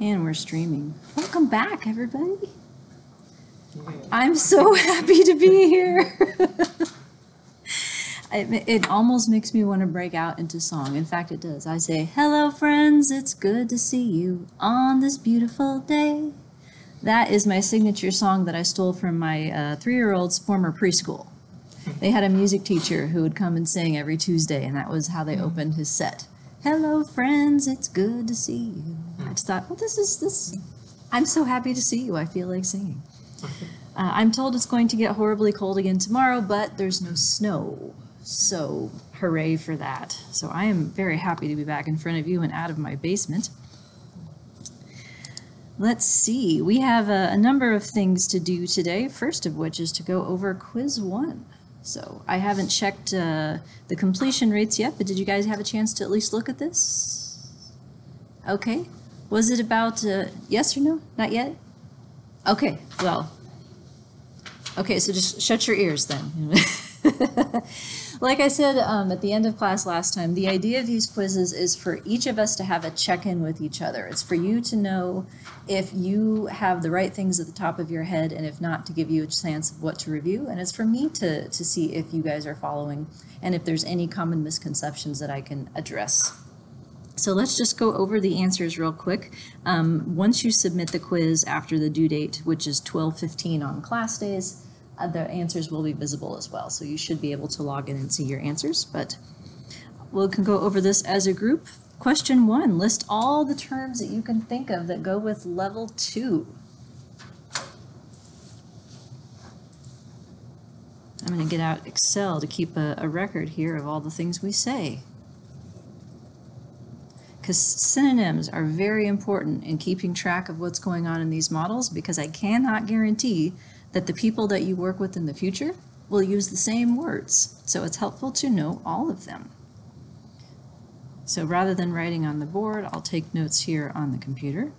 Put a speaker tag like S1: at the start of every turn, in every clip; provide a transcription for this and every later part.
S1: And we're streaming. Welcome back, everybody. I'm so happy to be here. It almost makes me want to break out into song. In fact, it does. I say, hello, friends. It's good to see you on this beautiful day. That is my signature song that I stole from my 3-year-old's former preschool. They had a music teacher who would come and sing every Tuesday, and that was how they opened his set. Hello, friends, it's good to see you. I just thought, well, this. I'm so happy to see you. I feel like singing. I'm told it's going to get horribly cold again tomorrow, but there's no snow. So hooray for that. So I am very happy to be back in front of you and out of my basement. Let's see. We have a number of things to do today, first of which is to go over quiz 1. So I haven't checked the completion rates yet, but did you guys have a chance to at least look at this? Okay. Was it about yes or no? Not yet? Okay, well. Okay, so just shut your ears then. Like I said at the end of class last time, the idea of these quizzes is for each of us to have a check-in with each other. It's for you to know if you have the right things at the top of your head, and if not, to give you a chance of what to review. And it's for me to see if you guys are following and if there's any common misconceptions that I can address. So let's just go over the answers real quick. Once you submit the quiz after the due date, which is 12:15 on class days, the answers will be visible as well. So you should be able to log in and see your answers, but we can go over this as a group. Question 1, list all the terms that you can think of that go with level 2. I'm going to get out Excel to keep a record here of all the things we say. Because synonyms are very important in keeping track of what's going on in these models, because I cannot guarantee that the people that you work with in the future will use the same words. So it's helpful to know all of them. So rather than writing on the board, I'll take notes here on the computer,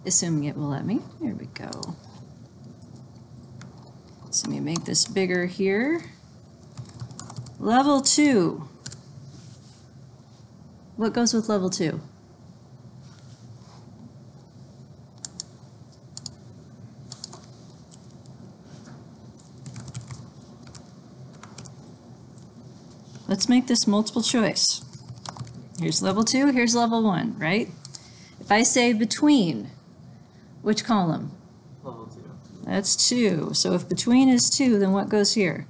S1: assuming it will let me. There we go. So let me make this bigger here. Level 2. What goes with level 2? Let's make this multiple choice. Here's level 2, here's level 1, right? If I say between, which column?
S2: Level 2.
S1: That's 2. So if between is 2, then what goes here?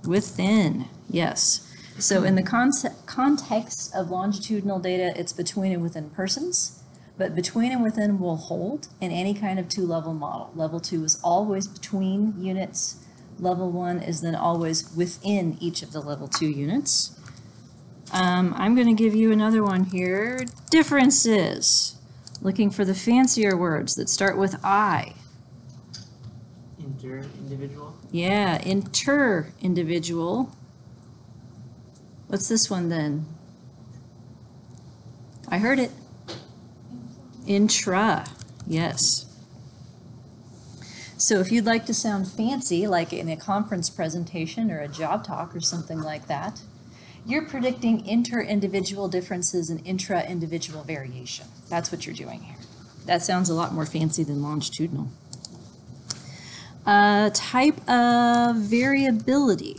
S1: Within, yes. So in the context of longitudinal data, it's between and within persons, but between and within will hold in any kind of 2-level model. Level 2 is always between units. Level 1 is then always within each of the level 2 units. I'm going to give you another one here. Differences. Looking for the fancier words that start with I.
S2: Inter-individual?
S1: Yeah, inter-individual. What's this one then? I heard it. Intra, yes. So if you'd like to sound fancy, like in a conference presentation or a job talk or something like that, you're predicting inter-individual differences and intra-individual variation. That's what you're doing here. That sounds a lot more fancy than longitudinal. Type of variability.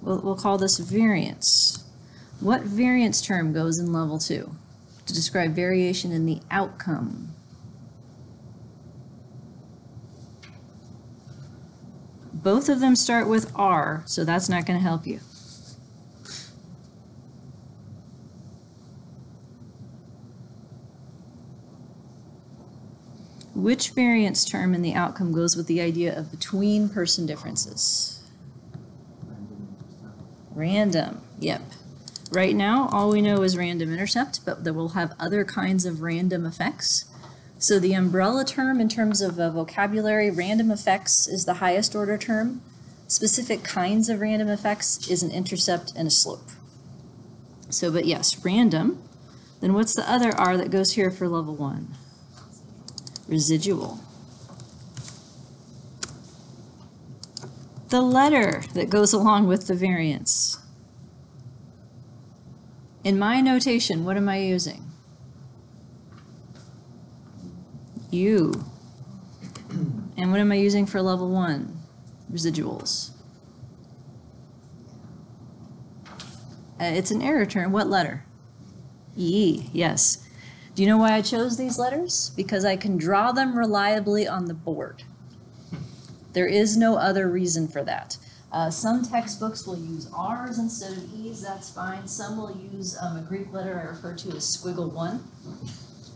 S1: We'll call this variance. What variance term goes in level 2 to describe variation in the outcome? Both of them start with R, so that's not going to help you. Which variance term in the outcome goes with the idea of between person differences? Random, yep. Right now, all we know is random intercept, but we'll have other kinds of random effects. So the umbrella term in terms of vocabulary, random effects is the highest order term. Specific kinds of random effects is an intercept and a slope. So, but yes, random. Then what's the other R that goes here for level 1? Residual. The letter that goes along with the variance. In my notation, what am I using? U. And what am I using for level 1? Residuals. It's an error term. What letter? E, yes. Do you know why I chose these letters? Because I can draw them reliably on the board. There is no other reason for that. Some textbooks will use R's instead of E's, that's fine. Some will use a Greek letter I refer to as squiggle 1.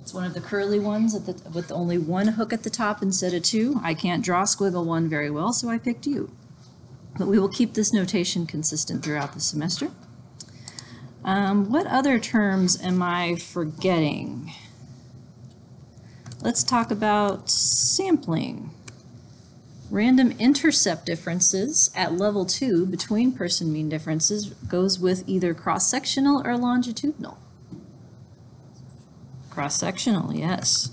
S1: It's one of the curly ones with only one hook at the top instead of two. I can't draw squiggle 1 very well, so I picked U. But we will keep this notation consistent throughout the semester. What other terms am I forgetting? Let's talk about sampling. Random intercept differences at level 2 between person mean differences goes with either cross-sectional or longitudinal. Cross-sectional, yes.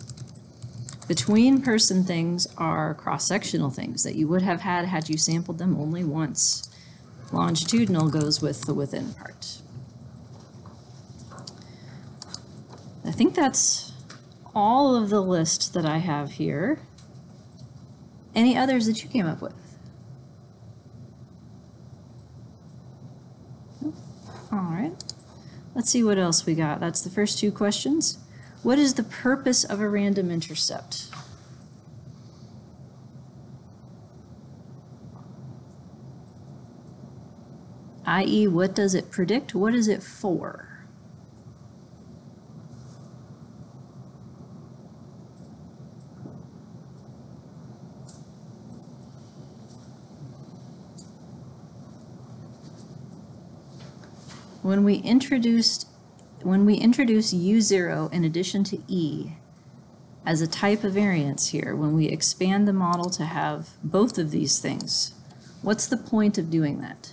S1: Between person things are cross-sectional things that you would have had you sampled them only once. Longitudinal goes with the within part. I think that's all of the list that I have here. Any others that you came up with? All right. Let's see what else we got. That's the first 2 questions. What is the purpose of a random intercept? I.e., what does it predict? What is it for? When we introduce U0 in addition to E as a type of variance here, when we expand the model to have both of these things, what's the point of doing that?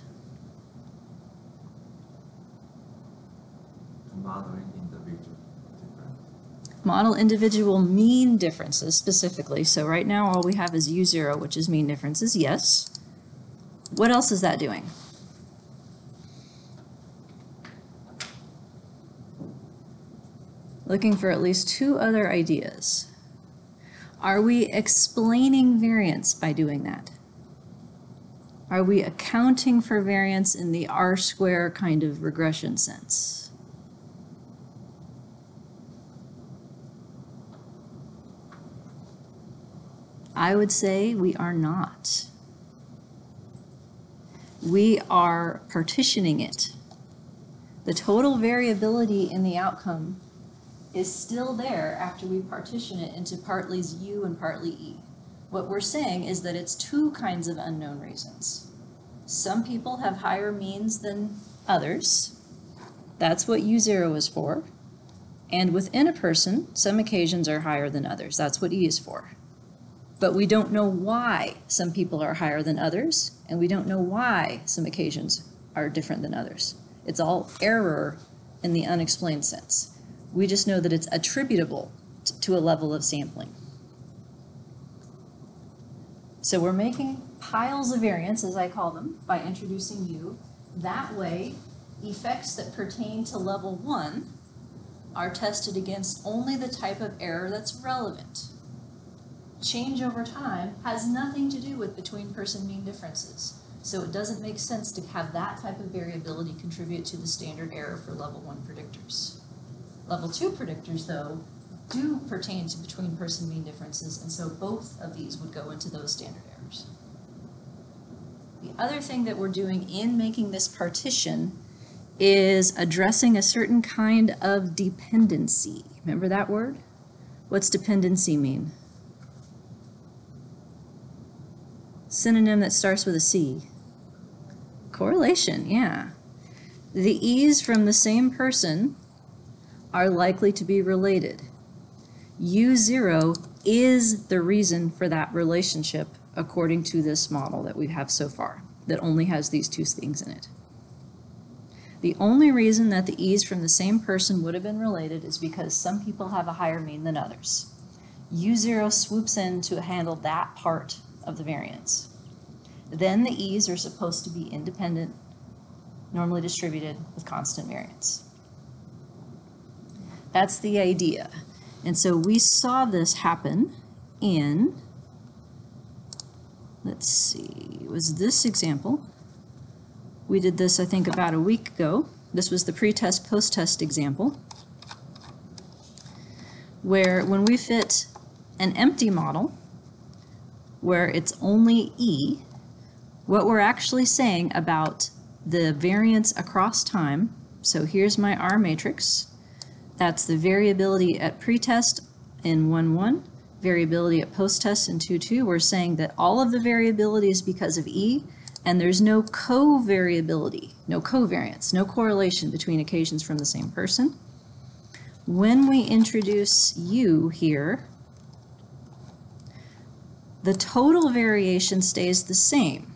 S1: Model individual mean differences specifically. So right now all we have is U0, which is mean differences, yes. What else is that doing? Looking for at least 2 other ideas. Are we explaining variance by doing that? Are we accounting for variance in the R-square kind of regression sense? I would say we are not. We are partitioning it. The total variability in the outcome is still there after we partition it into partly U and partly E. What we're saying is that it's 2 kinds of unknown reasons. Some people have higher means than others. That's what U0 is for. And within a person, some occasions are higher than others. That's what E is for. But we don't know why some people are higher than others, and we don't know why some occasions are different than others. It's all error in the unexplained sense. We just know that it's attributable to a level of sampling. So we're making piles of variance, as I call them, by introducing U. That way, effects that pertain to level 1 are tested against only the type of error that's relevant. Change over time has nothing to do with between person mean differences. So it doesn't make sense to have that type of variability contribute to the standard error for level 1 predictors. Level 2 predictors, though, do pertain to between person mean differences, and so both of these would go into those standard errors. The other thing that we're doing in making this partition is addressing a certain kind of dependency. Remember that word? What's dependency mean? Synonym that starts with a C. Correlation, yeah. The E's from the same person are likely to be related. U0 is the reason for that relationship according to this model that we have so far, that only has these 2 things in it. The only reason that the E's from the same person would have been related is because some people have a higher mean than others. U0 swoops in to handle that part of the variance. Then the E's are supposed to be independent, normally distributed with constant variance. That's the idea. And so we saw this happen in, let's see, it was this example. We did this, I think, about a week ago. This was the pretest, post-test example, where when we fit an empty model, where it's only E, what we're actually saying about the variance across time, so here's my R matrix, that's the variability at pretest in 1,1, variability at post-test in 2,2. We're saying that all of the variability is because of E, and there's no co-variability, no covariance, no correlation between occasions from the same person. When we introduce U here, the total variation stays the same,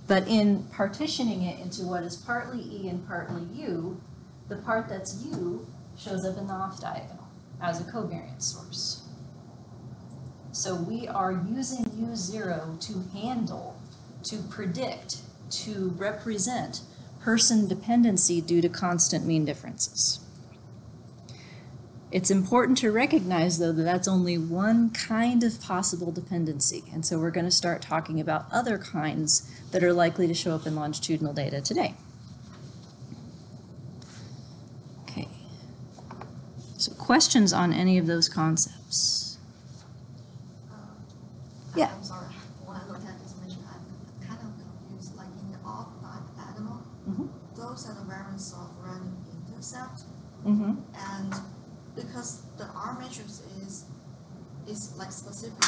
S1: but in partitioning it into what is partly E and partly U, the part that's U shows up in the off diagonal as a covariance source. So we are using U0 to handle, to predict, to represent person dependency due to constant mean differences. It's important to recognize, though, that that's only one kind of possible dependency, and so we're going to start talking about other kinds that are likely to show up in longitudinal data today. Okay, so questions on any of those concepts? Yeah.
S2: I'm sorry. When I looked at this measure, I'm kind of confused. Like in the off diagonal, those are the variance of random intercept, and because the R matrix is like specific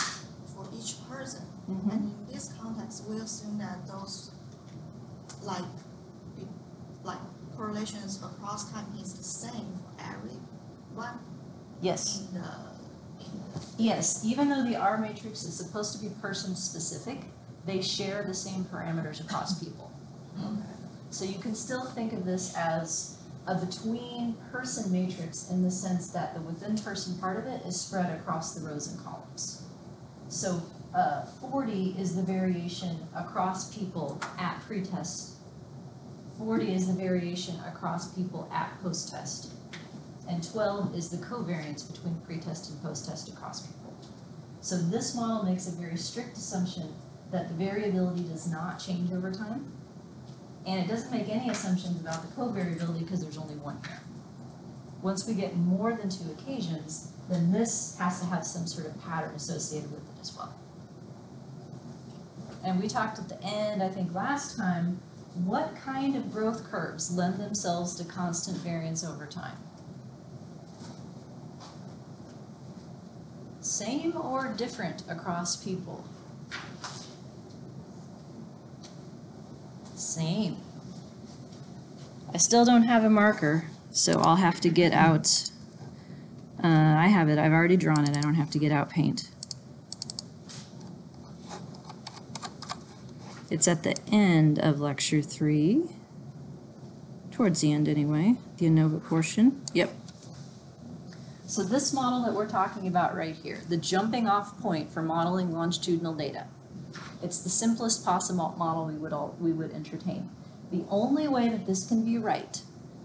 S2: for each person, and in this context, we assume that those like correlations across time is the same for everyone.
S1: Yes. Yes, even though the R matrix is supposed to be person-specific, they share the same parameters across people.
S2: Okay.
S1: So you can still think of this as a between-person matrix in the sense that the within-person part of it is spread across the rows and columns. So 40 is the variation across people at pretest. 40 is the variation across people at post-test. And 12 is the covariance between pretest and post-test across people. So this model makes a very strict assumption that the variability does not change over time, and it doesn't make any assumptions about the covariability because there's only one here. Once we get more than 2 occasions, then this has to have some sort of pattern associated with it as well. And we talked at the end, I think last time, what kind of growth curves lend themselves to constant variance over time? Same or different across people? Same. I still don't have a marker, so I'll have to get out. I have it. I've already drawn it. I don't have to get out paint. It's at the end of lecture 3. Towards the end anyway, the Anova portion. Yep. So this model that we're talking about right here, the jumping off point for modeling longitudinal data, it's the simplest possible model we would entertain. The only way that this can be right,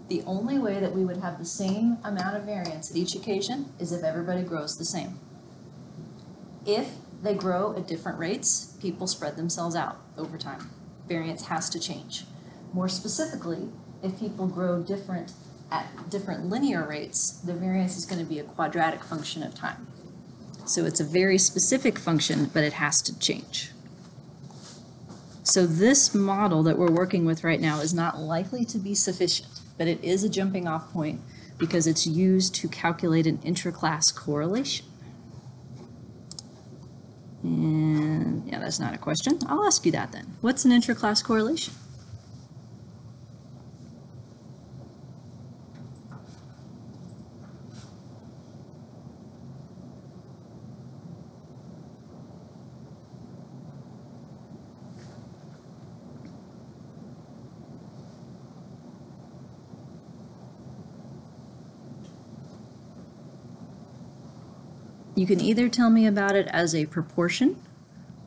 S1: the only way that we would have the same amount of variance at each occasion is if everybody grows the same. If they grow at different rates, people spread themselves out over time. Variance has to change. More specifically, if people grow at different linear rates, the variance is going to be a quadratic function of time. So it's a very specific function, but it has to change. So this model that we're working with right now is not likely to be sufficient, but it is a jumping off point because it's used to calculate an intraclass correlation. And yeah, that's not a question. I'll ask you that then. What's an intraclass correlation? You can either tell me about it as a proportion,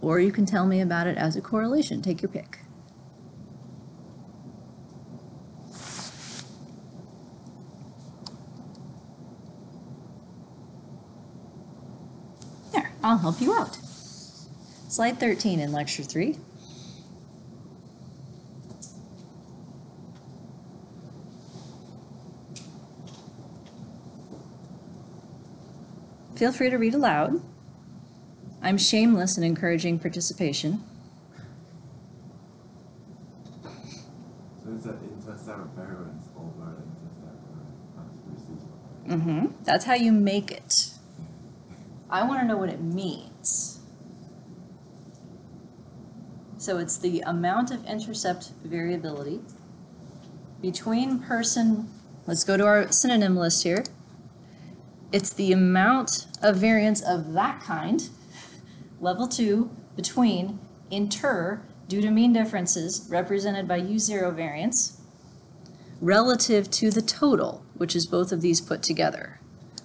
S1: or you can tell me about it as a correlation. Take your pick. There. I'll help you out. Slide 13 in lecture 3. Feel free to read aloud. I'm shameless in encouraging participation.
S3: So it's an intercept variance over intercept.
S1: That's how you make it. I want to know what it means. So it's the amount of intercept variability between person, let's go to our synonym list here. It's the amount of variance of that kind, level 2, between inter, due to mean differences, represented by U0 variance, relative to the total, which is both of these put together,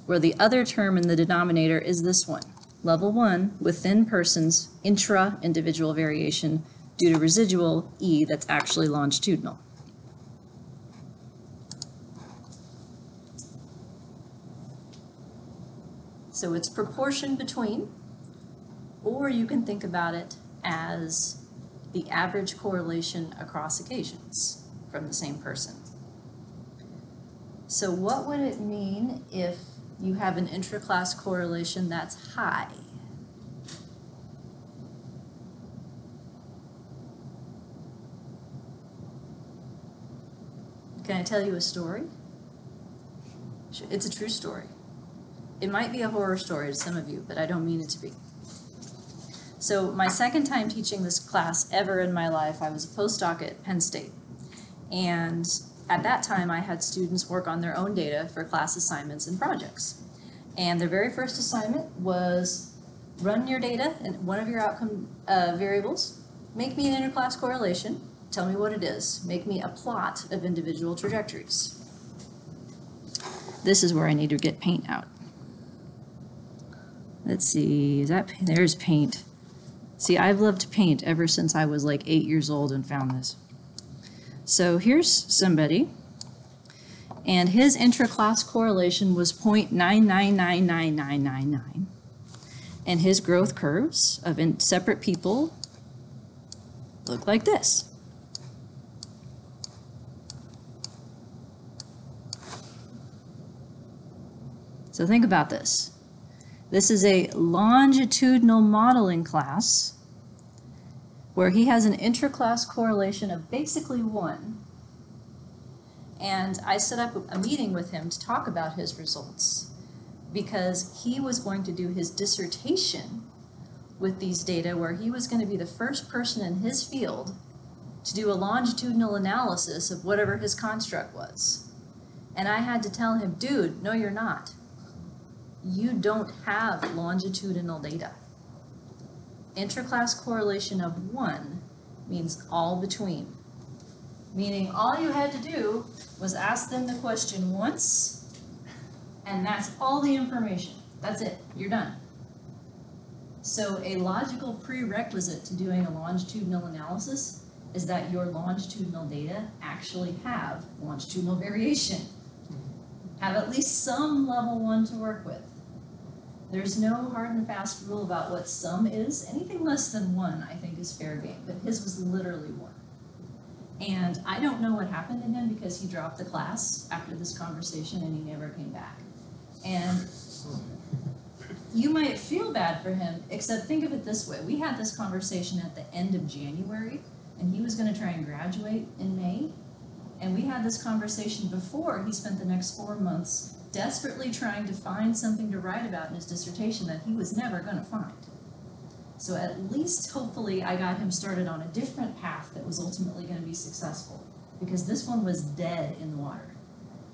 S1: where the other term in the denominator is this one, level 1, within persons, intra-individual variation, due to residual E that's actually longitudinal. So it's proportion between, or you can think about it as the average correlation across occasions from the same person. So what would it mean if you have an intraclass correlation that's high? Can I tell you a story? It's a true story. It might be a horror story to some of you, but I don't mean it to be. So my second time teaching this class ever in my life, I was a postdoc at Penn State. And at that time, I had students work on their own data for class assignments and projects. And their very first assignment was run your data and one of your outcome variables, make me an interclass correlation, tell me what it is, make me a plot of individual trajectories. This is where I need to get paint out. Let's see, is that, there's paint. See, I've loved paint ever since I was like 8 years old and found this. So here's somebody, and his intraclass correlation was 0.9999999, and his growth curves of separate people look like this. So think about this. This is a longitudinal modeling class where he has an intraclass correlation of basically 1. And I set up a meeting with him to talk about his results because he was going to do his dissertation with these data where he was going to be the first person in his field to do a longitudinal analysis of whatever his construct was. And I had to tell him, dude, no, you're not. You don't have longitudinal data. Intraclass correlation of 1 means all between. Meaning all you had to do was ask them the question once, and that's all the information. That's it, you're done. So a logical prerequisite to doing a longitudinal analysis is that your longitudinal data actually have longitudinal variation. Have at least some level 1 to work with. There's no hard and fast rule about what sum is. Anything less than 1, I think, is fair game, but his was literally 1. And I don't know what happened to him because he dropped the class after this conversation and he never came back. And you might feel bad for him, except think of it this way. We had this conversation at the end of January, and he was going to try and graduate in May. And we had this conversation before he spent the next 4 months desperately trying to find something to write about in his dissertation that he was never going to find. So at least, hopefully, I got him started on a different path that was ultimately going to be successful, because this one was dead in the water.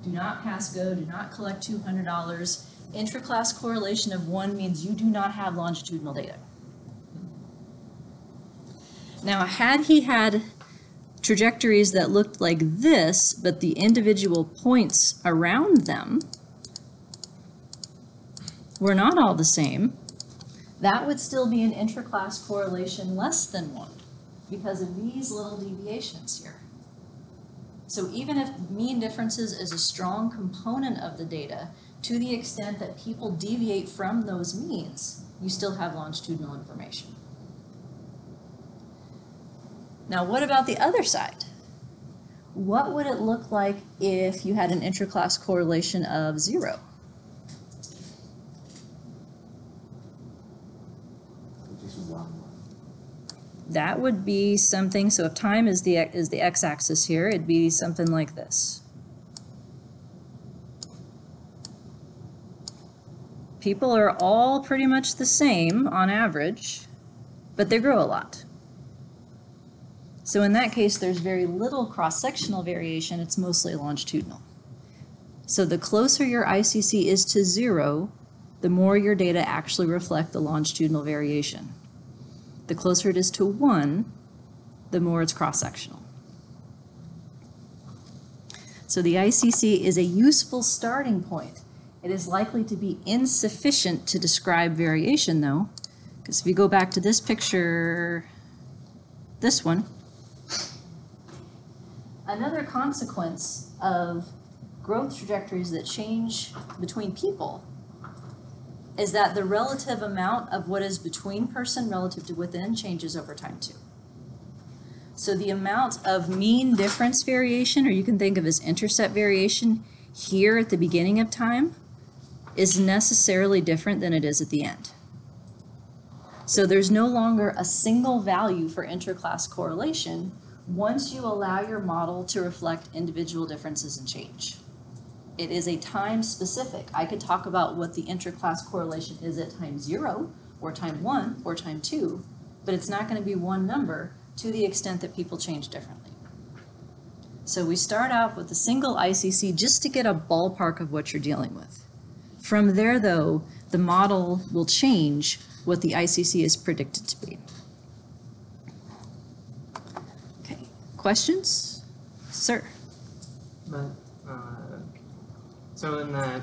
S1: Do not pass go, do not collect $200. Intraclass correlation of 1 means you do not have longitudinal data. Now, had he had trajectories that looked like this, but the individual points around them were not all the same, that would still be an intraclass correlation less than 1 because of these little deviations here. So even if mean differences is a strong component of the data, to the extent that people deviate from those means, you still have longitudinal information. Now, what about the other side? What would it look like if you had an intraclass correlation of 0?
S3: Just 1, 1.
S1: That would be something, so if time is the x-axis here, it'd be something like this. People are all pretty much the same on average, but they grow a lot. So in that case, there's very little cross-sectional variation. It's mostly longitudinal. So the closer your ICC is to 0, the more your data actually reflect the longitudinal variation. The closer it is to 1, the more it's cross-sectional. So the ICC is a useful starting point. It is likely to be insufficient to describe variation, though, because if you go back to this picture, this one, another consequence of growth trajectories that change between people is that the relative amount of what is between person relative to within changes over time too. So the amount of mean difference variation, or you can think of as intercept variation, here at the beginning of time is necessarily different than it is at the end. So there's no longer a single value for intraclass correlation once you allow your model to reflect individual differences and change. It is a time specific. I could talk about what the intraclass correlation is at time 0 or time 1 or time 2, but it's not going to be one number to the extent that people change differently. So we start out with a single ICC just to get a ballpark of what you're dealing with. From there, though, the model will change what the ICC is predicted to be. Okay, questions? Sir?
S4: But, so in that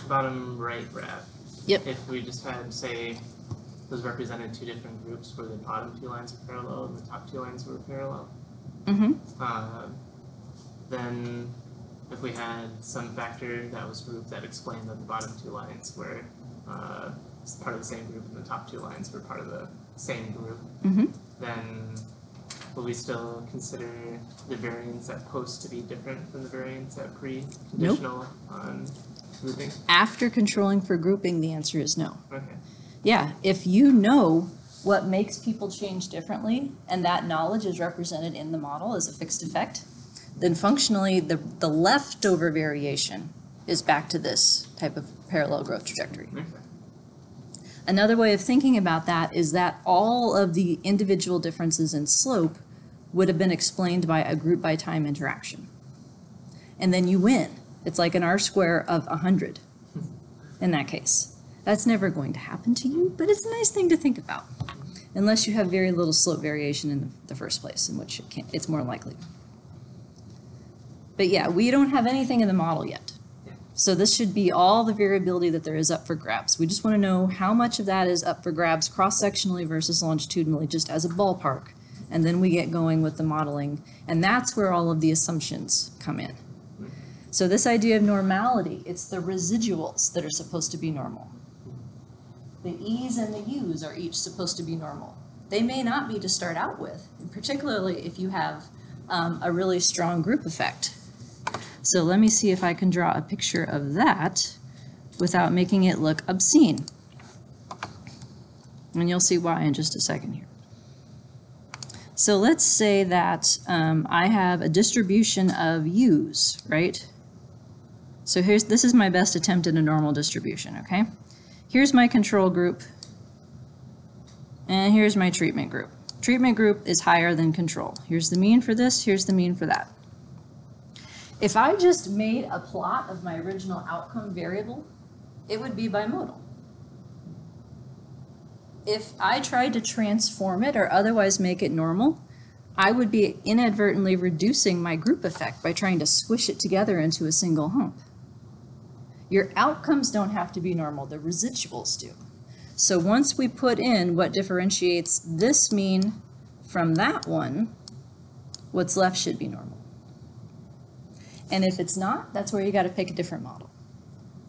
S4: bottom right graph,
S1: Yep.
S4: if we just had, say, those represented two different groups where the bottom two lines were parallel and the top two lines were parallel, then if we had some factor that was grouped that explained that the bottom two lines were part of the same group and the top two lines were part of the same group, then will we still consider the variance at post to be different from the variance at pre-conditional on grouping?
S1: After controlling for grouping, the answer is no.
S4: Okay.
S1: Yeah, if you know what makes people change differently, and that knowledge is represented in the model as a fixed effect, then functionally the leftover variation is back to this type of parallel growth trajectory.
S4: Okay.
S1: Another way of thinking about that is that all of the individual differences in slope would have been explained by a group by time interaction. And then you win. It's like an R-square of 100 in that case. That's never going to happen to you, but it's a nice thing to think about, unless you have very little slope variation in the first place, in which it's more likely. But yeah, we don't have anything in the model yet. So this should be all the variability that there is up for grabs. We just want to know how much of that is up for grabs cross-sectionally versus longitudinally, just as a ballpark. And then we get going with the modeling. And that's where all of the assumptions come in. So this idea of normality, it's the residuals that are supposed to be normal. The E's and the U's are each supposed to be normal. They may not be to start out with, particularly if you have a really strong group effect. So let me see if I can draw a picture of that without making it look obscene. And you'll see why in just a second here. So let's say that I have a distribution of U's, right? So this is my best attempt at a normal distribution, okay? Here's my control group, and here's my treatment group. Treatment group is higher than control. Here's the mean for this, here's the mean for that. If I just made a plot of my original outcome variable, it would be bimodal. If I tried to transform it or otherwise make it normal, I would be inadvertently reducing my group effect by trying to squish it together into a single hump. Your outcomes don't have to be normal, the residuals do. So once we put in what differentiates this mean from that one, what's left should be normal. And if it's not, that's where you got to pick a different model.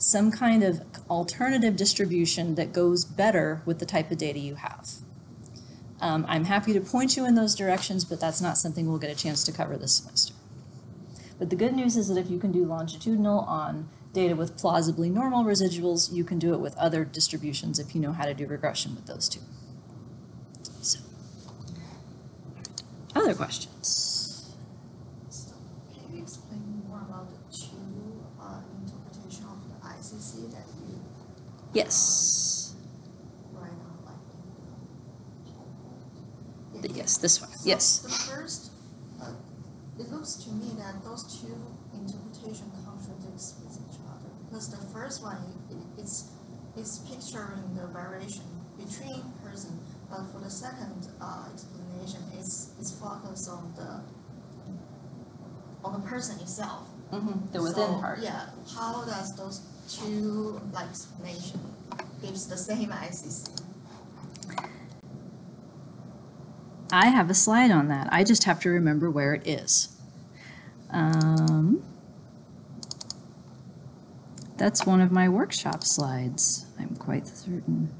S1: some kind of alternative distribution that goes better with the type of data you have. I'm happy to point you in those directions, but that's not something we'll get a chance to cover this semester. But the good news is that if you can do longitudinal on data with plausibly normal residuals, you can do it with other distributions if you know how to do regression with those two. So, other questions?
S2: So, can you explain more about the two interpretation of the ICC that you
S1: Yes.
S2: write out, like in the
S1: Yes, this one.
S2: So
S1: Yes.
S2: the first, it looks to me that those two interpretation contradicts with each other, because the first one it's picturing the variation between person, but for the second explanation, it's focused on the person itself.
S1: The within
S2: So,
S1: part.
S2: Yeah, how does those two explanation gives the same ICC?
S1: I have a slide on that. I just have to remember where it is. That's one of my workshop slides, I'm quite certain.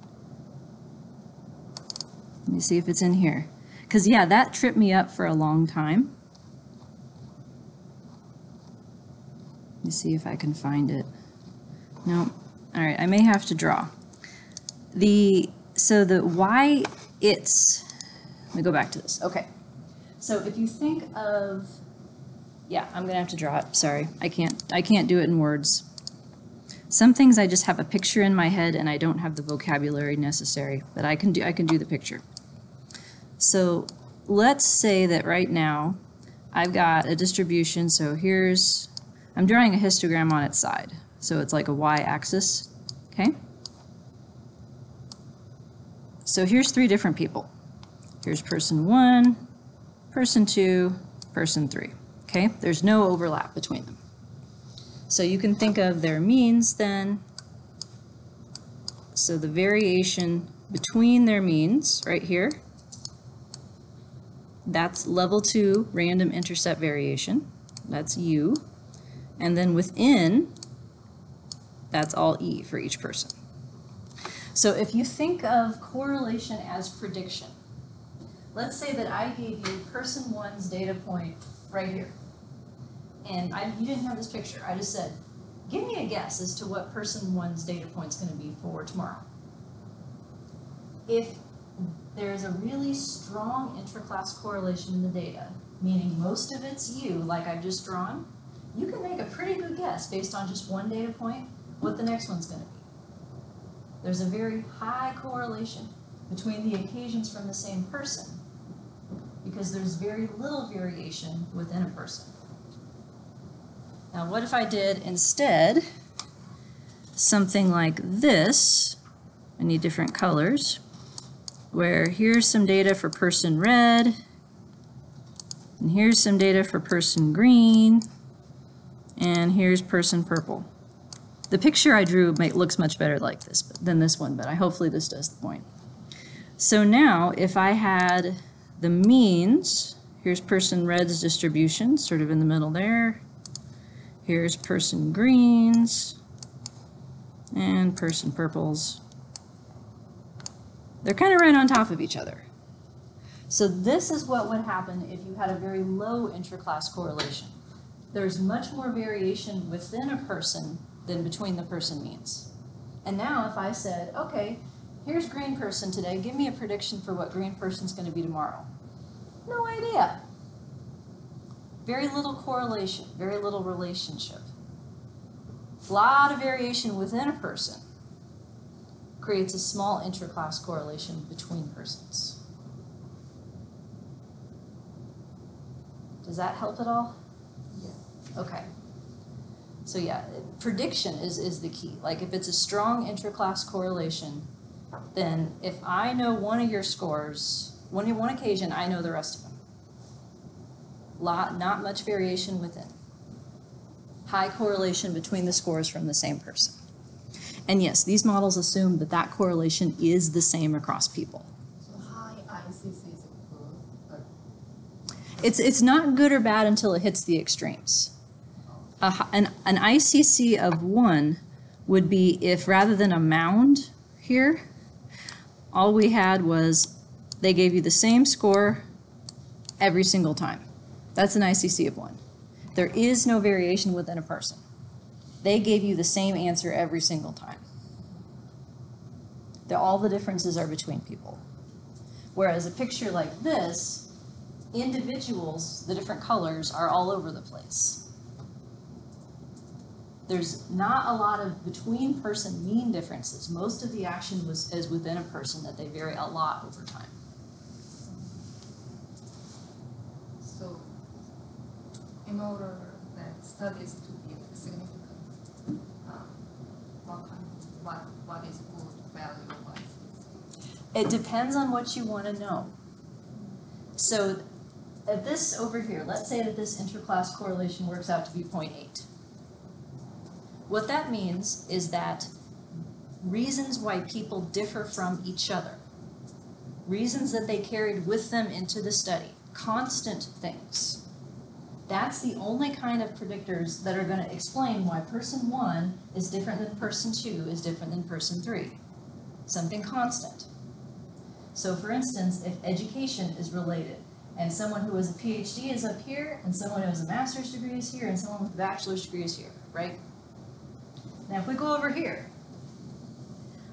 S1: Let me see if it's in here. Because, yeah, that tripped me up for a long time. Let me see if I can find it. No. All right, I may have to draw. So the why it's, let me go back to this. Okay. So if you think of, yeah, I'm gonna have to draw it. Sorry, I can't do it in words. Some things I just have a picture in my head and I don't have the vocabulary necessary, but I can do the picture. So let's say that right now I've got a distribution. So I'm drawing a histogram on its side. So it's like a y-axis, okay? So here's three different people. Here's person 1, person 2, person 3, okay? There's no overlap between them. So you can think of their means then. So the variation between their means right here, that's level 2 random intercept variation. That's U. And then within, that's all E for each person. So if you think of correlation as prediction, let's say that I gave you person 1's data point right here. And you didn't have this picture. I just said, give me a guess as to what person 1's data point's going to be for tomorrow. If there's a really strong intraclass correlation in the data, meaning most of it's you, like I've just drawn, you can make a pretty good guess based on just one data point what the next one's going to be. There's a very high correlation between the occasions from the same person because there's very little variation within a person. Now, what if I did instead something like this? I need different colors, where here's some data for person red, and here's some data for person green, and here's person purple. The picture I drew looks much better like this than this one, but hopefully this does the point. So now, if I had the means, here's person red's distribution, sort of in the middle there. Here's person green's and person purple's. They're kind of right on top of each other. So this is what would happen if you had a very low intraclass correlation. There's much more variation within a person than between the person means. And now if I said, okay, here's green person today, give me a prediction for what green person's going to be tomorrow. No idea. Very little correlation, very little relationship. A lot of variation within a person creates a small intraclass correlation between persons. Does that help at all?
S2: Yeah.
S1: Okay. So yeah, prediction is the key. Like if it's a strong intraclass correlation, then if I know one of your scores, one occasion, I know the rest of them. Not much variation within. High correlation between the scores from the same person. And yes, these models assume that that correlation is the same across people.
S5: So high ICC is good.
S1: It's not good or bad until it hits the extremes. An ICC of 1 would be if rather than a mound here, all we had was they gave you the same score every single time. That's an ICC of 1. There is no variation within a person. They gave you the same answer every single time. All the differences are between people. Whereas a picture like this, individuals, the different colors, are all over the place. There's not a lot of between person mean differences. Most of the action is within a person that they vary a lot over time.
S5: So, in order that studies to be significant, what is good value of ICC?
S1: It depends on what you want to know. So, at this over here, let's say that this interclass correlation works out to be 0.8. What that means is that reasons why people differ from each other, reasons that they carried with them into the study, constant things, that's the only kind of predictors that are going to explain why person 1 is different than person 2 is different than person 3. Something constant. So for instance, if education is related, and someone who has a PhD is up here, and someone who has a master's degree is here, and someone with a bachelor's degree is here, right? Now if we go over here,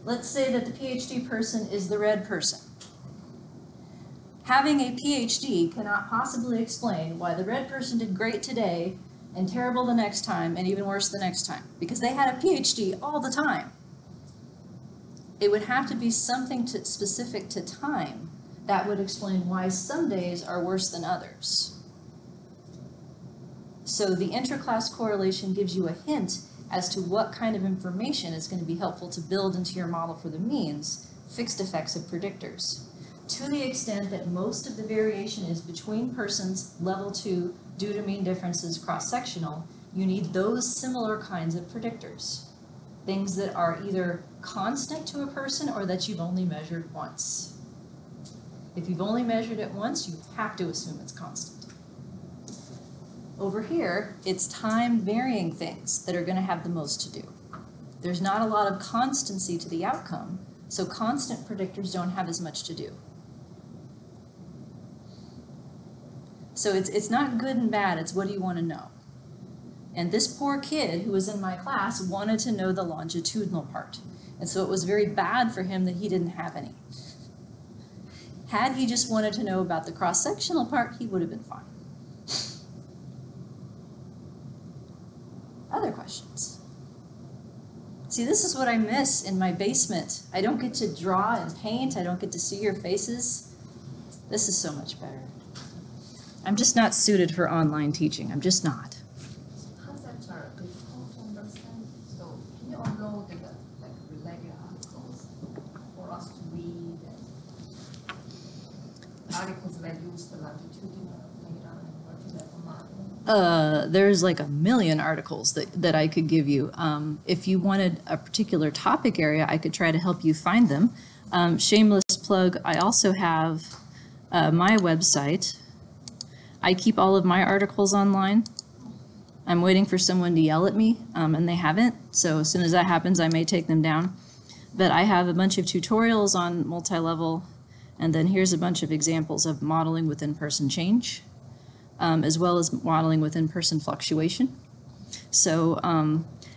S1: let's say that the PhD person is the red person. Having a PhD cannot possibly explain why the red person did great today and terrible the next time and even worse the next time, because they had a PhD all the time. It would have to be something specific to time that would explain why some days are worse than others. So the interclass correlation gives you a hint as to what kind of information is going to be helpful to build into your model for the means, fixed effects of predictors. To the extent that most of the variation is between persons, level 2, due to mean differences cross-sectional, you need those similar kinds of predictors. Things that are either constant to a person or that you've only measured once. If you've only measured it once, you have to assume it's constant. Over here, it's time varying things that are going to have the most to do. There's not a lot of constancy to the outcome, so constant predictors don't have as much to do. So it's not good and bad, it's what do you want to know. And this poor kid who was in my class wanted to know the longitudinal part. And so it was very bad for him that he didn't have any. Had he just wanted to know about the cross-sectional part, he would have been fine. Other questions? See, this is what I miss in my basement. I don't get to draw and paint. I don't get to see your faces. This is so much better. I'm just not suited for online teaching. I'm just not.
S5: Concepts are difficult to understand, so can you upload like related articles for us to read? Articles that use the longitudinal data and multilevel modeling?
S1: There's like a million articles that I could give you. If you wanted a particular topic area, I could try to help you find them. Shameless plug, I also have my website. I keep all of my articles online. I'm waiting for someone to yell at me, and they haven't. So as soon as that happens, I may take them down. But I have a bunch of tutorials on multi-level, and then here's a bunch of examples of modeling with in-person change, as well as modeling with in-person fluctuation. So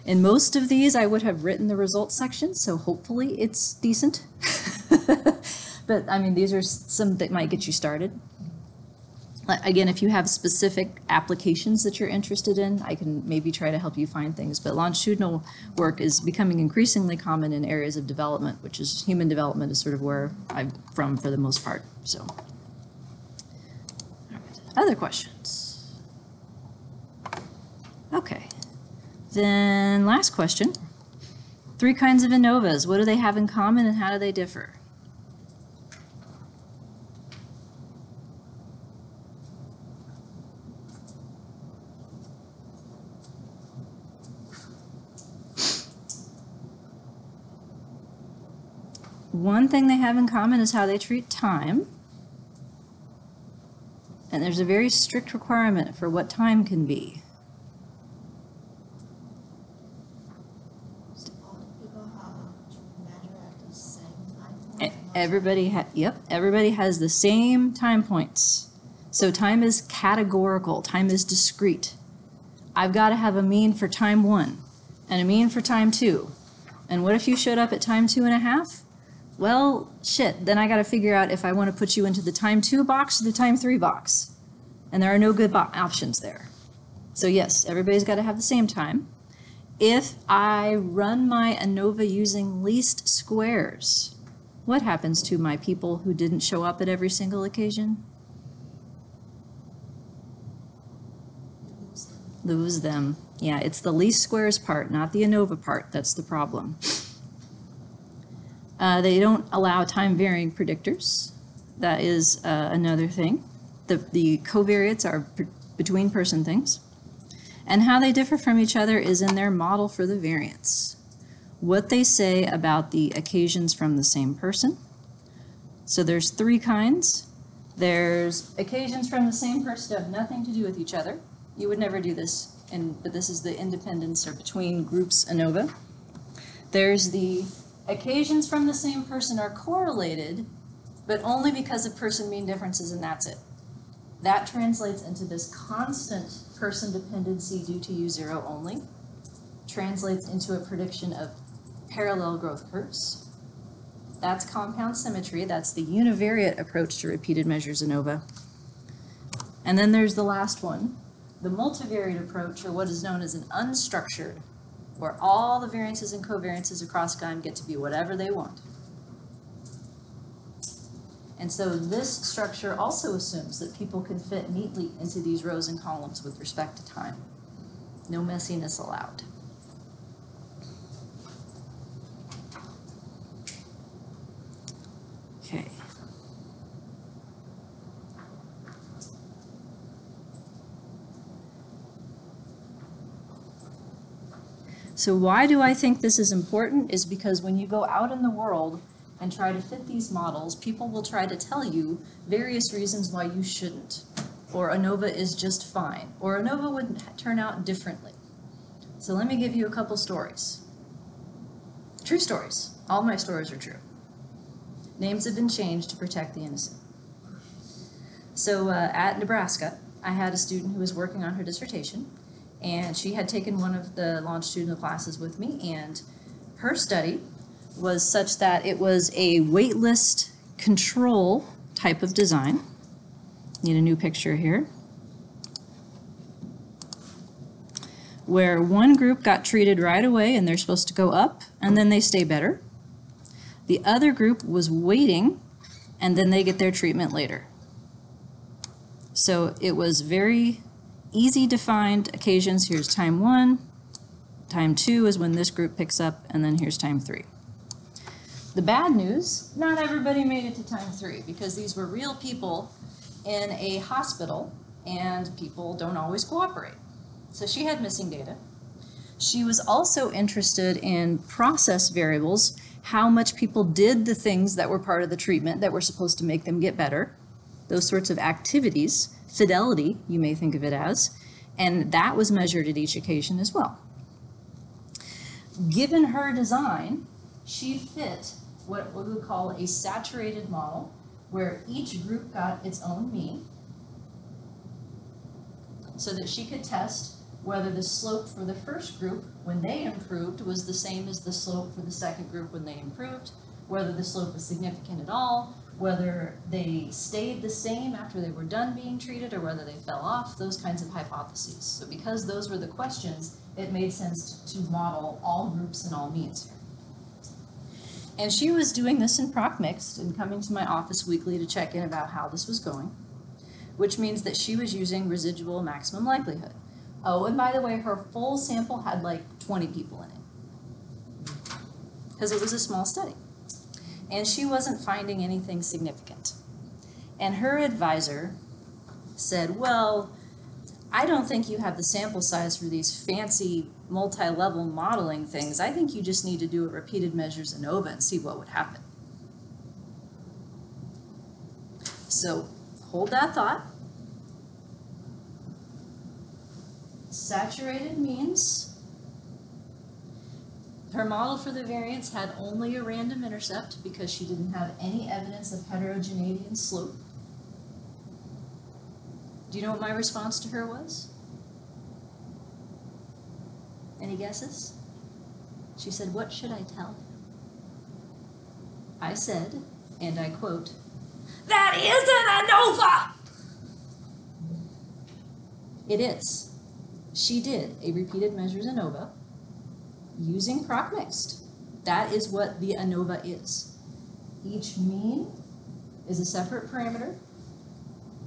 S1: in most of these, I would have written the results section, so hopefully it's decent. But I mean, these are some that might get you started. Again, if you have specific applications that you're interested in, I can maybe try to help you find things. But longitudinal work is becoming increasingly common in areas of development, which is human development is sort of where I'm from for the most part. So, all right. Other questions? Okay. Then last question. 3 kinds of ANOVAs. What do they have in common and how do they differ? One thing they have in common is how they treat time. And there's a very strict requirement for what time can be. everybody has the same time points. So time is categorical, time is discrete. I've got to have a mean for time 1 and a mean for time 2. And what if you showed up at time 2.5? Well, shit, then I got to figure out if I want to put you into the time 2 box or the time 3 box. And there are no good options there. So yes, everybody's got to have the same time. If I run my Anova using least squares, what happens to my people who didn't show up at every single occasion? Lose them. Yeah, it's the least squares part, not the Anova part. That's the problem. They don't allow time-varying predictors. That is another thing. The covariates are between person things. And how they differ from each other is in their model for the variance. What they say about the occasions from the same person. So there's 3 kinds. There's occasions from the same person that have nothing to do with each other. You would never do this, but this is the independence or between groups ANOVA. There's the occasions from the same person are correlated, but only because of person-mean differences, and that's it. That translates into this constant person dependency due to U0 only, translates into a prediction of parallel growth curves. That's compound symmetry. That's the univariate approach to repeated measures ANOVA. And then there's the last one, the multivariate approach, or what is known as an unstructured, where all the variances and covariances across GYM get to be whatever they want. And so this structure also assumes that people can fit neatly into these rows and columns with respect to time. No messiness allowed. Okay. So why do I think this is important is because when you go out in the world and try to fit these models, people will try to tell you various reasons why you shouldn't. Or ANOVA is just fine. Or ANOVA would turn out differently. So let me give you a couple stories. True stories. All my stories are true. Names have been changed to protect the innocent. So at Nebraska, I had a student who was working on her dissertation, and she had taken one of the longitudinal classes with me, and her study was such that it was a waitlist control type of design. Need a new picture here. Where one group got treated right away and they're supposed to go up and then they stay better. The other group was waiting and then they get their treatment later. So it was very easy defined occasions. Here's time 1, time 2 is when this group picks up, and then here's time 3. The bad news, not everybody made it to time 3 because these were real people in a hospital and people don't always cooperate. So she had missing data. She was also interested in process variables, how much people did the things that were part of the treatment that were supposed to make them get better, those sorts of activities, fidelity, you may think of it as, and that was measured at each occasion as well. Given her design, she fit what we would call a saturated model, where each group got its own mean, so that she could test whether the slope for the first group when they improved was the same as the slope for the second group when they improved, whether the slope was significant at all, whether they stayed the same after they were done being treated or whether they fell off, those kinds of hypotheses. So because those were the questions, it made sense to model all groups and all means here. And she was doing this in proc mixed and coming to my office weekly to check in about how this was going, which means that she was using residual maximum likelihood. Oh, and by the way, her full sample had like 20 people in it because it was a small study. And she wasn't finding anything significant. And her advisor said, well, I don't think you have the sample size for these fancy multi-level modeling things. I think you just need to do a repeated measures ANOVA and see what would happen. So hold that thought. Saturated means Her model for the variance had only a random intercept because she didn't have any evidence of heterogeneity in slope. Do you know what my response to her was? Any guesses? She said, "What should I tell him?" I said, and I quote, "That isn't Anova!" It is. She did a repeated measures Anova using proc mixed. That is what the Anova is. Each mean is a separate parameter.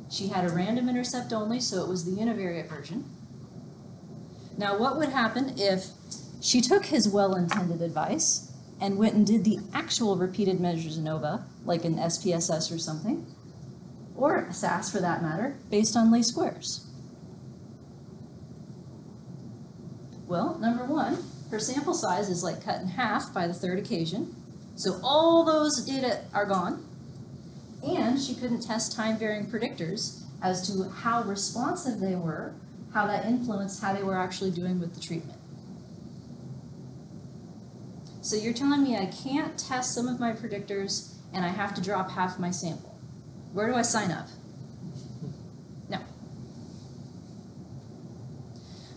S1: She had a random intercept only, so it was the univariate version. Now, what would happen if she took his well-intended advice and went and did the actual repeated measures Anova, like an SPSS or something, or SAS for that matter, based on least squares? Well, number one, her sample size is like cut in half by the third occasion, so all those data are gone, and she couldn't test time-varying predictors as to how responsive they were, how that influenced how they were actually doing with the treatment. So you're telling me I can't test some of my predictors and I have to drop half my sample. Where do I sign up? No.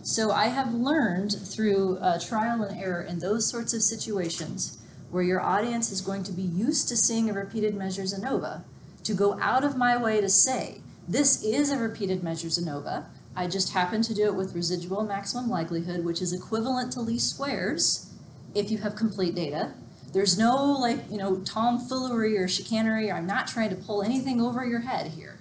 S1: So I have learned through trial and error in those sorts of situations where your audience is going to be used to seeing a repeated measures Anova to go out of my way to say, this is a repeated measures Anova. I just happen to do it with residual maximum likelihood, which is equivalent to least squares if you have complete data. There's no tomfoolery or chicanery. I'm not trying to pull anything over your head here.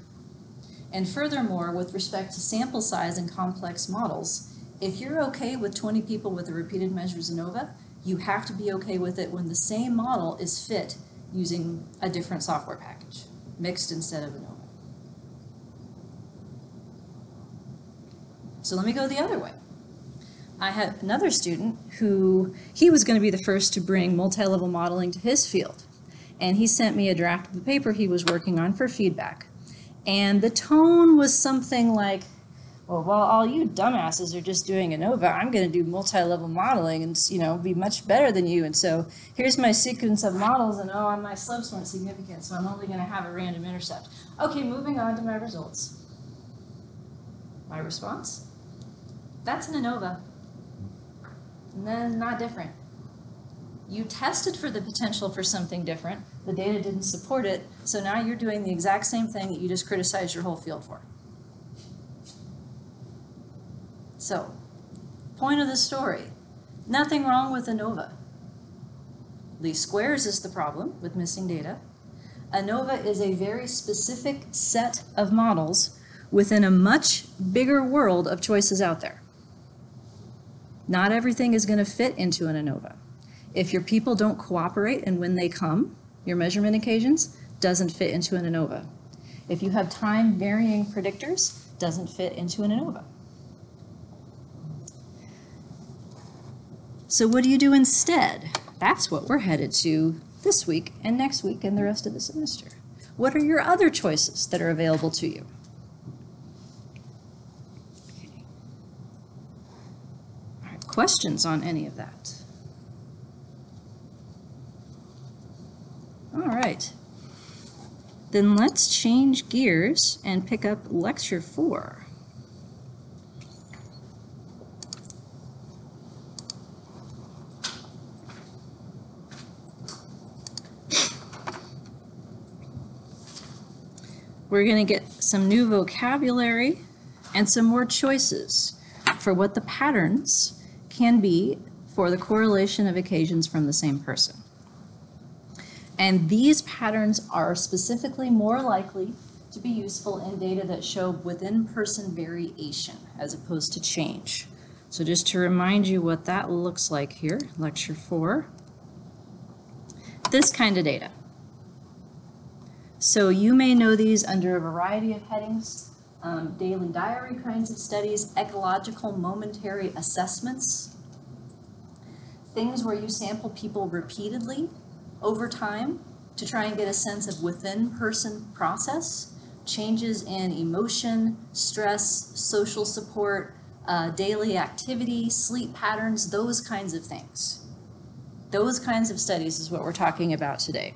S1: And furthermore, with respect to sample size and complex models, if you're okay with 20 people with a repeated measures Anova, you have to be okay with it when the same model is fit using a different software package, mixed instead of Anova. So let me go the other way. I had another student who, he was going to be the first to bring multi-level modeling to his field. And he sent me a draft of the paper he was working on for feedback. And the tone was something like, well, while all you dumbasses are just doing Anova, I'm going to do multi-level modeling and, be much better than you. And so here's my sequence of models, and my slopes weren't significant, so I'm only going to have a random intercept. Okay, moving on to my results. My response? That's an Anova. And then not different. You tested for the potential for something different. The data didn't support it, so now you're doing the exact same thing that you just criticized your whole field for. So, point of the story, nothing wrong with Anova. Least squares is the problem with missing data. Anova is a very specific set of models within a much bigger world of choices out there. Not everything is going to fit into an Anova. If your people don't cooperate and when they come, your measurement occasions doesn't fit into an Anova. If you have time varying predictors, doesn't fit into an Anova. So what do you do instead? That's what we're headed to this week and next week and the rest of the semester. What are your other choices that are available to you? All right, questions on any of that? All right, then let's change gears and pick up lecture 4. We're going to get some new vocabulary and some more choices for what the patterns can be for the correlation of occasions from the same person. And these patterns are specifically more likely to be useful in data that show within-person variation as opposed to change. So just to remind you what that looks like here, lecture 4, this kind of data. So you may know these under a variety of headings, daily diary kinds of studies, ecological momentary assessments, things where you sample people repeatedly over time to try and get a sense of within-person process, changes in emotion, stress, social support, daily activity, sleep patterns, those kinds of things. Those kinds of studies is what we're talking about today.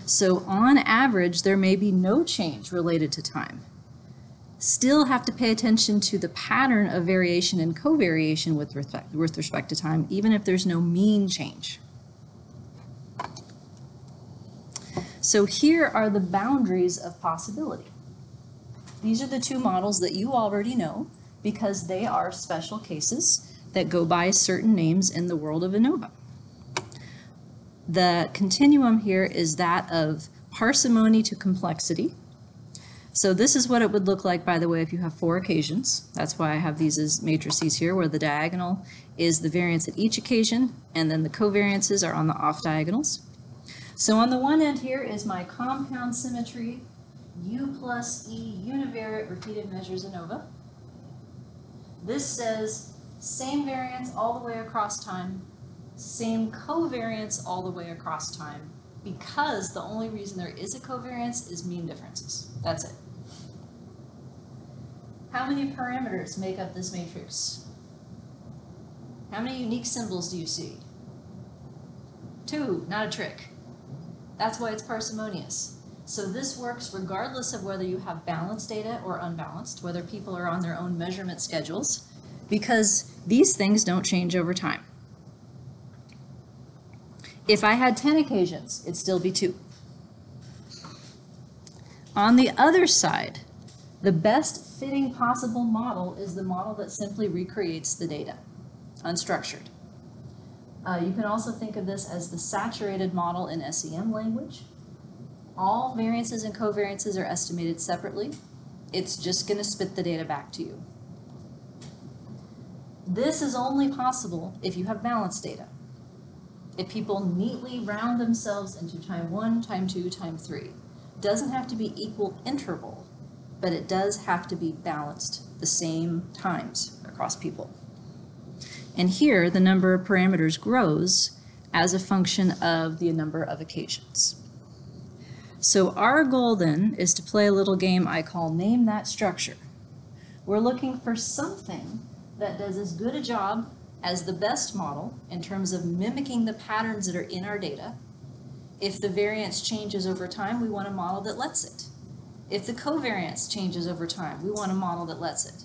S1: So on average, there may be no change related to time. Still have to pay attention to the pattern of variation and covariation with respect to time, even if there's no mean change. So here are the boundaries of possibility. These are the two models that you already know because they are special cases that go by certain names in the world of Anova. The continuum here is that of parsimony to complexity. So this is what it would look like, by the way, if you have 4 occasions. That's why I have these as matrices here, where the diagonal is the variance at each occasion, and then the covariances are on the off diagonals. So on the one end here is my compound symmetry, U plus E univariate repeated measures ANOVA. This says same variance all the way across time, same covariance all the way across time, because the only reason there is a covariance is mean differences. That's it. How many parameters make up this matrix? How many unique symbols do you see? 2, not a trick. That's why it's parsimonious. So this works regardless of whether you have balanced data or unbalanced, whether people are on their own measurement schedules, because these things don't change over time. If I had 10 occasions, it'd still be 2. On the other side, the best fitting possible model is the model that simply recreates the data, unstructured. You can also think of this as the saturated model in SEM language. All variances and covariances are estimated separately. It's just going to spit the data back to you. This is only possible if you have balanced data. If people neatly round themselves into time 1, time 2, time 3. Doesn't have to be equal interval, but it does have to be balanced the same times across people. And here, the number of parameters grows as a function of the number of occasions. So our goal then is to play a little game I call Name That Structure. We're looking for something that does as good a job as the best model in terms of mimicking the patterns that are in our data. If the variance changes over time, we want a model that lets it. If the covariance changes over time, we want a model that lets it.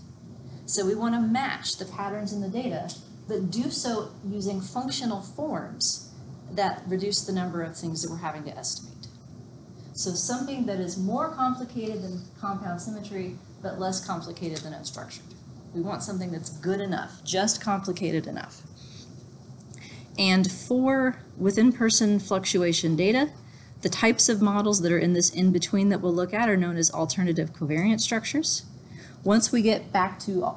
S1: So we want to match the patterns in the data, but do so using functional forms that reduce the number of things that we're having to estimate. So something that is more complicated than compound symmetry, but less complicated than unstructured. We want something that's good enough, just complicated enough. And for within-person fluctuation data, the types of models that are in this in-between that we'll look at are known as alternative covariance structures. Once we get back to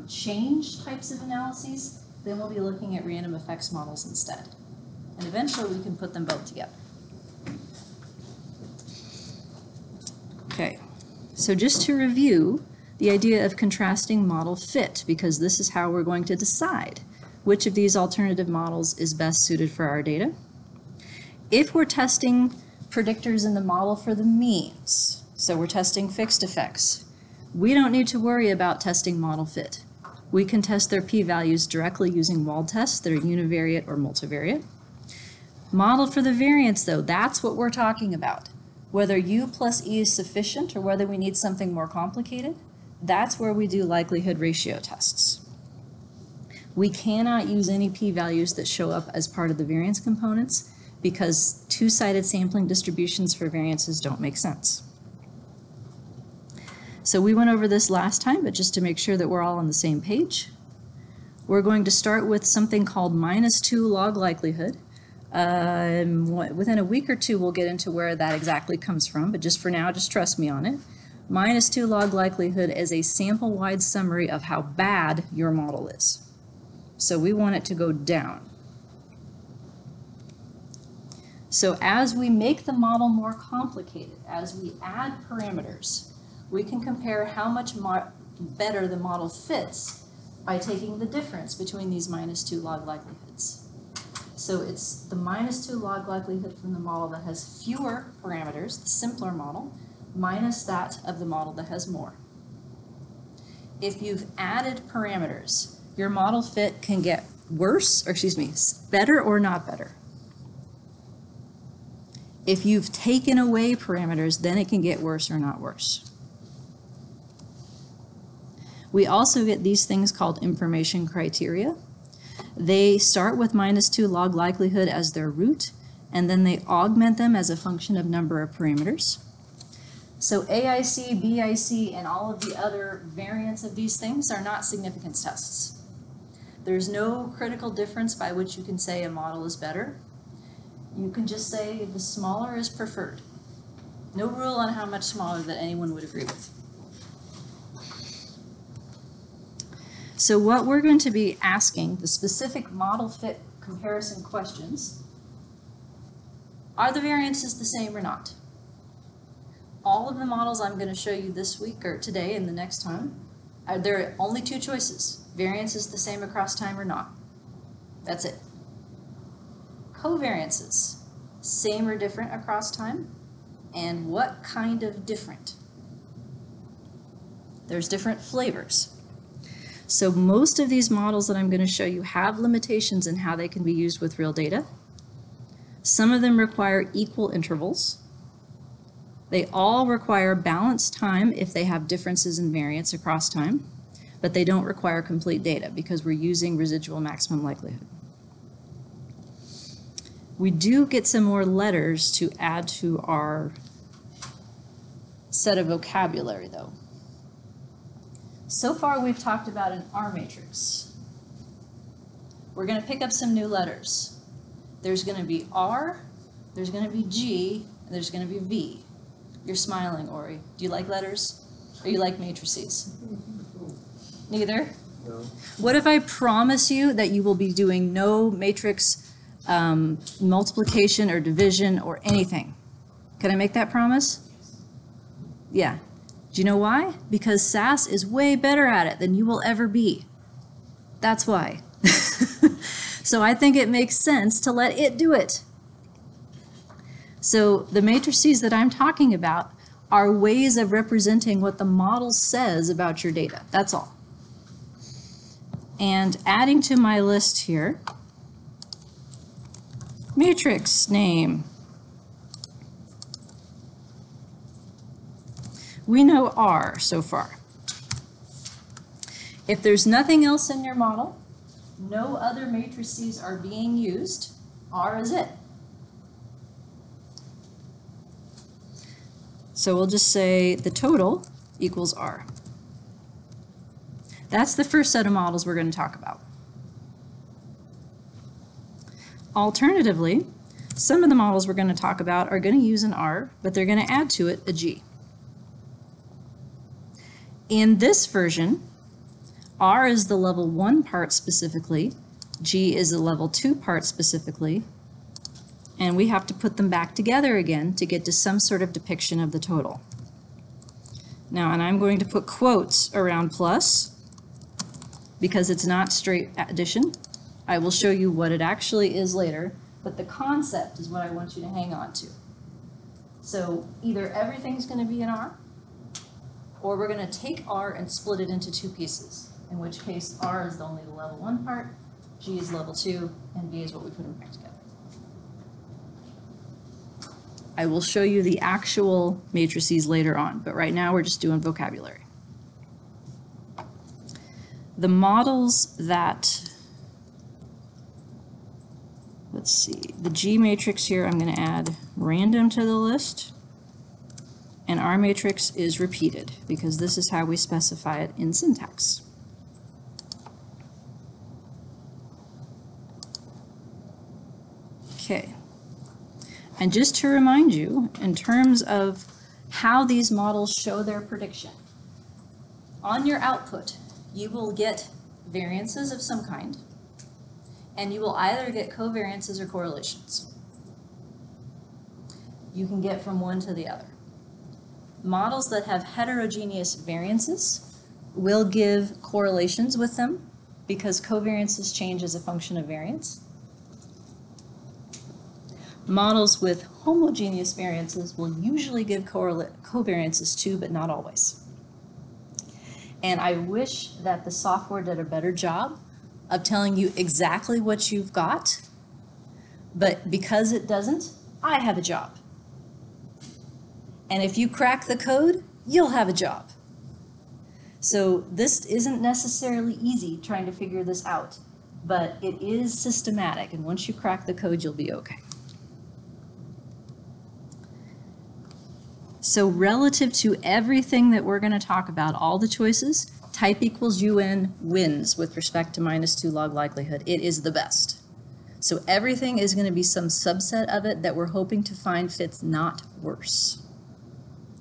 S1: change types of analyses, then we'll be looking at random effects models instead. And eventually we can put them both together. Okay, so just to review the idea of contrasting model fit, because this is how we're going to decide which of these alternative models is best suited for our data. If we're testing predictors in the model for the means, so we're testing fixed effects, we don't need to worry about testing model fit. We can test their p-values directly using wald tests that are univariate or multivariate. Model for the variance, though, that's what we're talking about. Whether U plus E is sufficient or whether we need something more complicated, that's where we do likelihood ratio tests. We cannot use any p-values that show up as part of the variance components because two-sided sampling distributions for variances don't make sense. So we went over this last time, but just to make sure that we're all on the same page, we're going to start with something called -2 log likelihood. Within a week or two, we'll get into where that exactly comes from, but just for now, just trust me on it. -2 log likelihood is a sample-wide summary of how bad your model is. So we want it to go down. So as we make the model more complicated, as we add parameters, we can compare how much better the model fits by taking the difference between these -2 log likelihoods. So it's the -2 log likelihood from the model that has fewer parameters, the simpler model, minus that of the model that has more. If you've added parameters, your model fit can get worse, or excuse me, better or not better. If you've taken away parameters, then it can get worse or not worse. We also get these things called information criteria. They start with -2 log likelihood as their root, and then they augment them as a function of number of parameters. So AIC, BIC, and all of the other variants of these things are not significance tests. There's no critical difference by which you can say a model is better. You can just say the smaller is preferred. No rule on how much smaller that anyone would agree with. So what we're going to be asking, the specific model fit comparison questions, are the variances the same or not? All of the models I'm going to show you this week or today and the next time, there are only two choices. Variance is the same across time or not. That's it. Covariances, same or different across time, and what kind of different? There's different flavors. So most of these models that I'm going to show you have limitations in how they can be used with real data. Some of them require equal intervals. They all require balanced time if they have differences in variance across time, but they don't require complete data because we're using residual maximum likelihood. We do get some more letters to add to our set of vocabulary though. So far we've talked about an R matrix. We're going to pick up some new letters. There's going to be R, there's going to be G, and there's going to be V. You're smiling, Ori. Do you like letters? Or you like matrices? Neither?
S3: No.
S1: What if I promise you that you will be doing no matrix multiplication or division or anything? Can I make that promise? Yeah. Do you know why? Because SAS is way better at it than you will ever be. That's why. So I think it makes sense to let it do it. So the matrices that I'm talking about are ways of representing what the model says about your data. That's all. And adding to my list here, matrix name. We know R so far. If there's nothing else in your model, no other matrices are being used, R is it. So we'll just say the total equals R. That's the first set of models we're going to talk about. Alternatively, some of the models we're going to talk about are going to use an R, but they're going to add to it a G. In this version, R is the level 1 part specifically, G is the level 2 part specifically, and we have to put them back together again to get to some sort of depiction of the total. Now, and I'm going to put quotes around plus because it's not straight addition. I will show you what it actually is later, but the concept is what I want you to hang on to. So either everything's going to be an R, or we're going to take R and split it into two pieces, in which case R is only the level 1 part, G is level 2, and B is what we put them back together. I will show you the actual matrices later on, but right now we're just doing vocabulary. The models that, let's see, the G matrix here, I'm going to add random to the list, and R matrix is repeated because this is how we specify it in syntax. Okay. And just to remind you, in terms of how these models show their prediction, on your output, you will get variances of some kind, and you will either get covariances or correlations. You can get from one to the other. Models that have heterogeneous variances will give correlations with them because covariances change as a function of variance. Models with homogeneous variances will usually give covariances too, but not always. And I wish that the software did a better job of telling you exactly what you've got, but because it doesn't, I have a job. And if you crack the code, you'll have a job. So this isn't necessarily easy trying to figure this out, but it is systematic, and once you crack the code, you'll be okay. So relative to everything that we're going to talk about, all the choices, type equals UN wins with respect to -2 log likelihood. It is the best. So everything is going to be some subset of it that we're hoping to find fits not worse.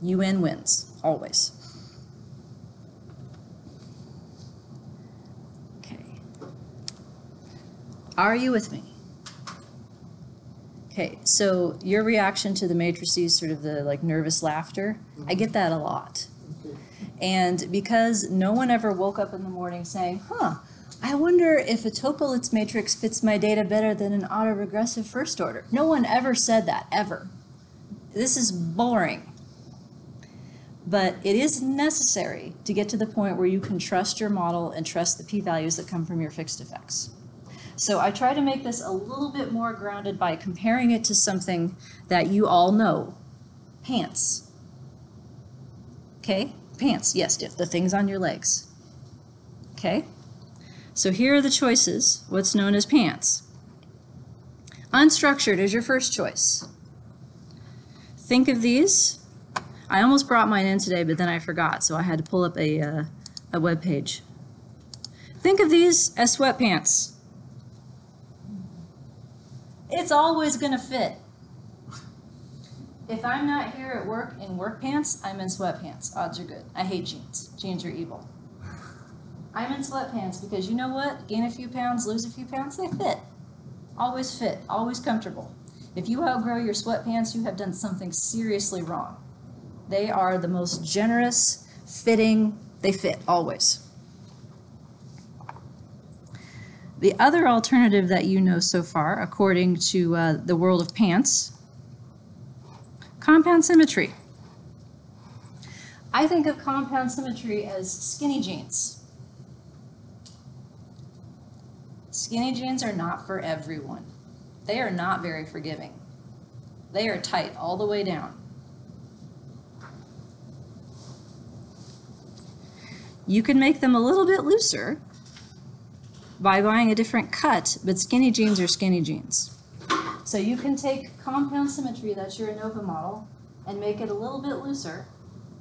S1: UN wins, always. Okay. Are you with me? Okay, so your reaction to the matrices, sort of the like nervous laughter, I get that a lot. And because no one ever woke up in the morning saying, I wonder if a Toeplitz matrix fits my data better than an autoregressive first order. No one ever said that, ever. This is boring. But it is necessary to get to the point where you can trust your model and trust the p-values that come from your fixed effects. So I try to make this a little bit more grounded by comparing it to something that you all know. Pants. Okay? Pants, yes, the things on your legs. Okay? So here are the choices, what's known as pants. Unstructured is your first choice. Think of these. I almost brought mine in today, but then I forgot, so I had to pull up a web page. Think of these as sweatpants. It's always going to fit. If I'm not here at work in work pants, I'm in sweatpants. Odds are good. I hate jeans. Jeans are evil. I'm in sweatpants because you know what? Gain a few pounds, lose a few pounds, they fit. Always fit, always comfortable. If you outgrow your sweatpants, you have done something seriously wrong. They are the most generous, fitting, they fit, always. The other alternative that you know so far, according to the world of pants, compound symmetry. I think of compound symmetry as skinny jeans. Skinny jeans are not for everyone. They are not very forgiving. They are tight all the way down. You can make them a little bit looser by buying a different cut, but skinny jeans are skinny jeans. So you can take compound symmetry, that's your Anova model, and make it a little bit looser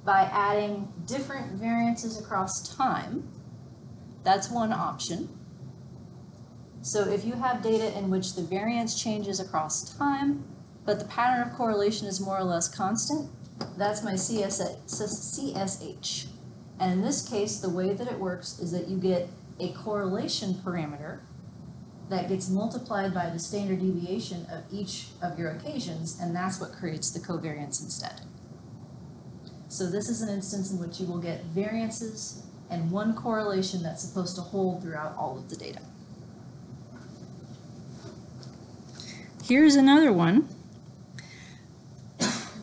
S1: by adding different variances across time. That's one option. So if you have data in which the variance changes across time, but the pattern of correlation is more or less constant, that's my CSH. And in this case, the way that it works is that you get a correlation parameter that gets multiplied by the standard deviation of each of your occasions, and that's what creates the covariance instead. So this is an instance in which you will get variances and one correlation that's supposed to hold throughout all of the data. Here's another one.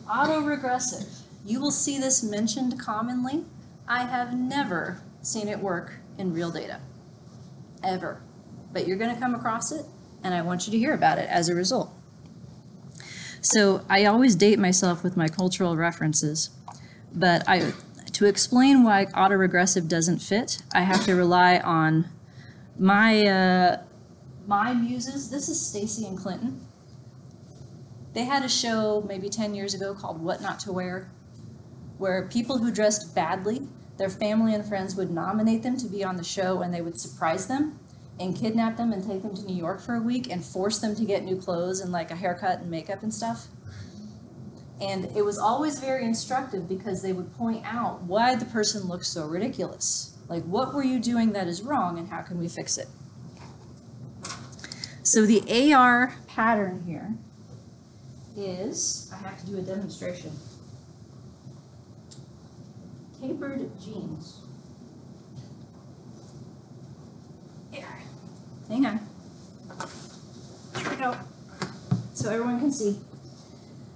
S1: Autoregressive. You will see this mentioned commonly. I have never seen it work in real data, ever. But you're going to come across it, and I want you to hear about it as a result. So I always date myself with my cultural references, but to explain why autoregressive doesn't fit, I have to rely on my muses. This is Stacy and Clinton. They had a show maybe 10 years ago called What Not to Wear, where people who dressed badly, their family and friends would nominate them to be on the show, and they would surprise them and kidnap them and take them to New York for a week and force them to get new clothes and like a haircut and makeup and stuff. And it was always very instructive because they would point out why the person looked so ridiculous. Like, what were you doing that is wrong and how can we fix it? So the AR pattern here is, I have to do a demonstration. Tapered jeans. Here, hang on. Here we go. So everyone can see.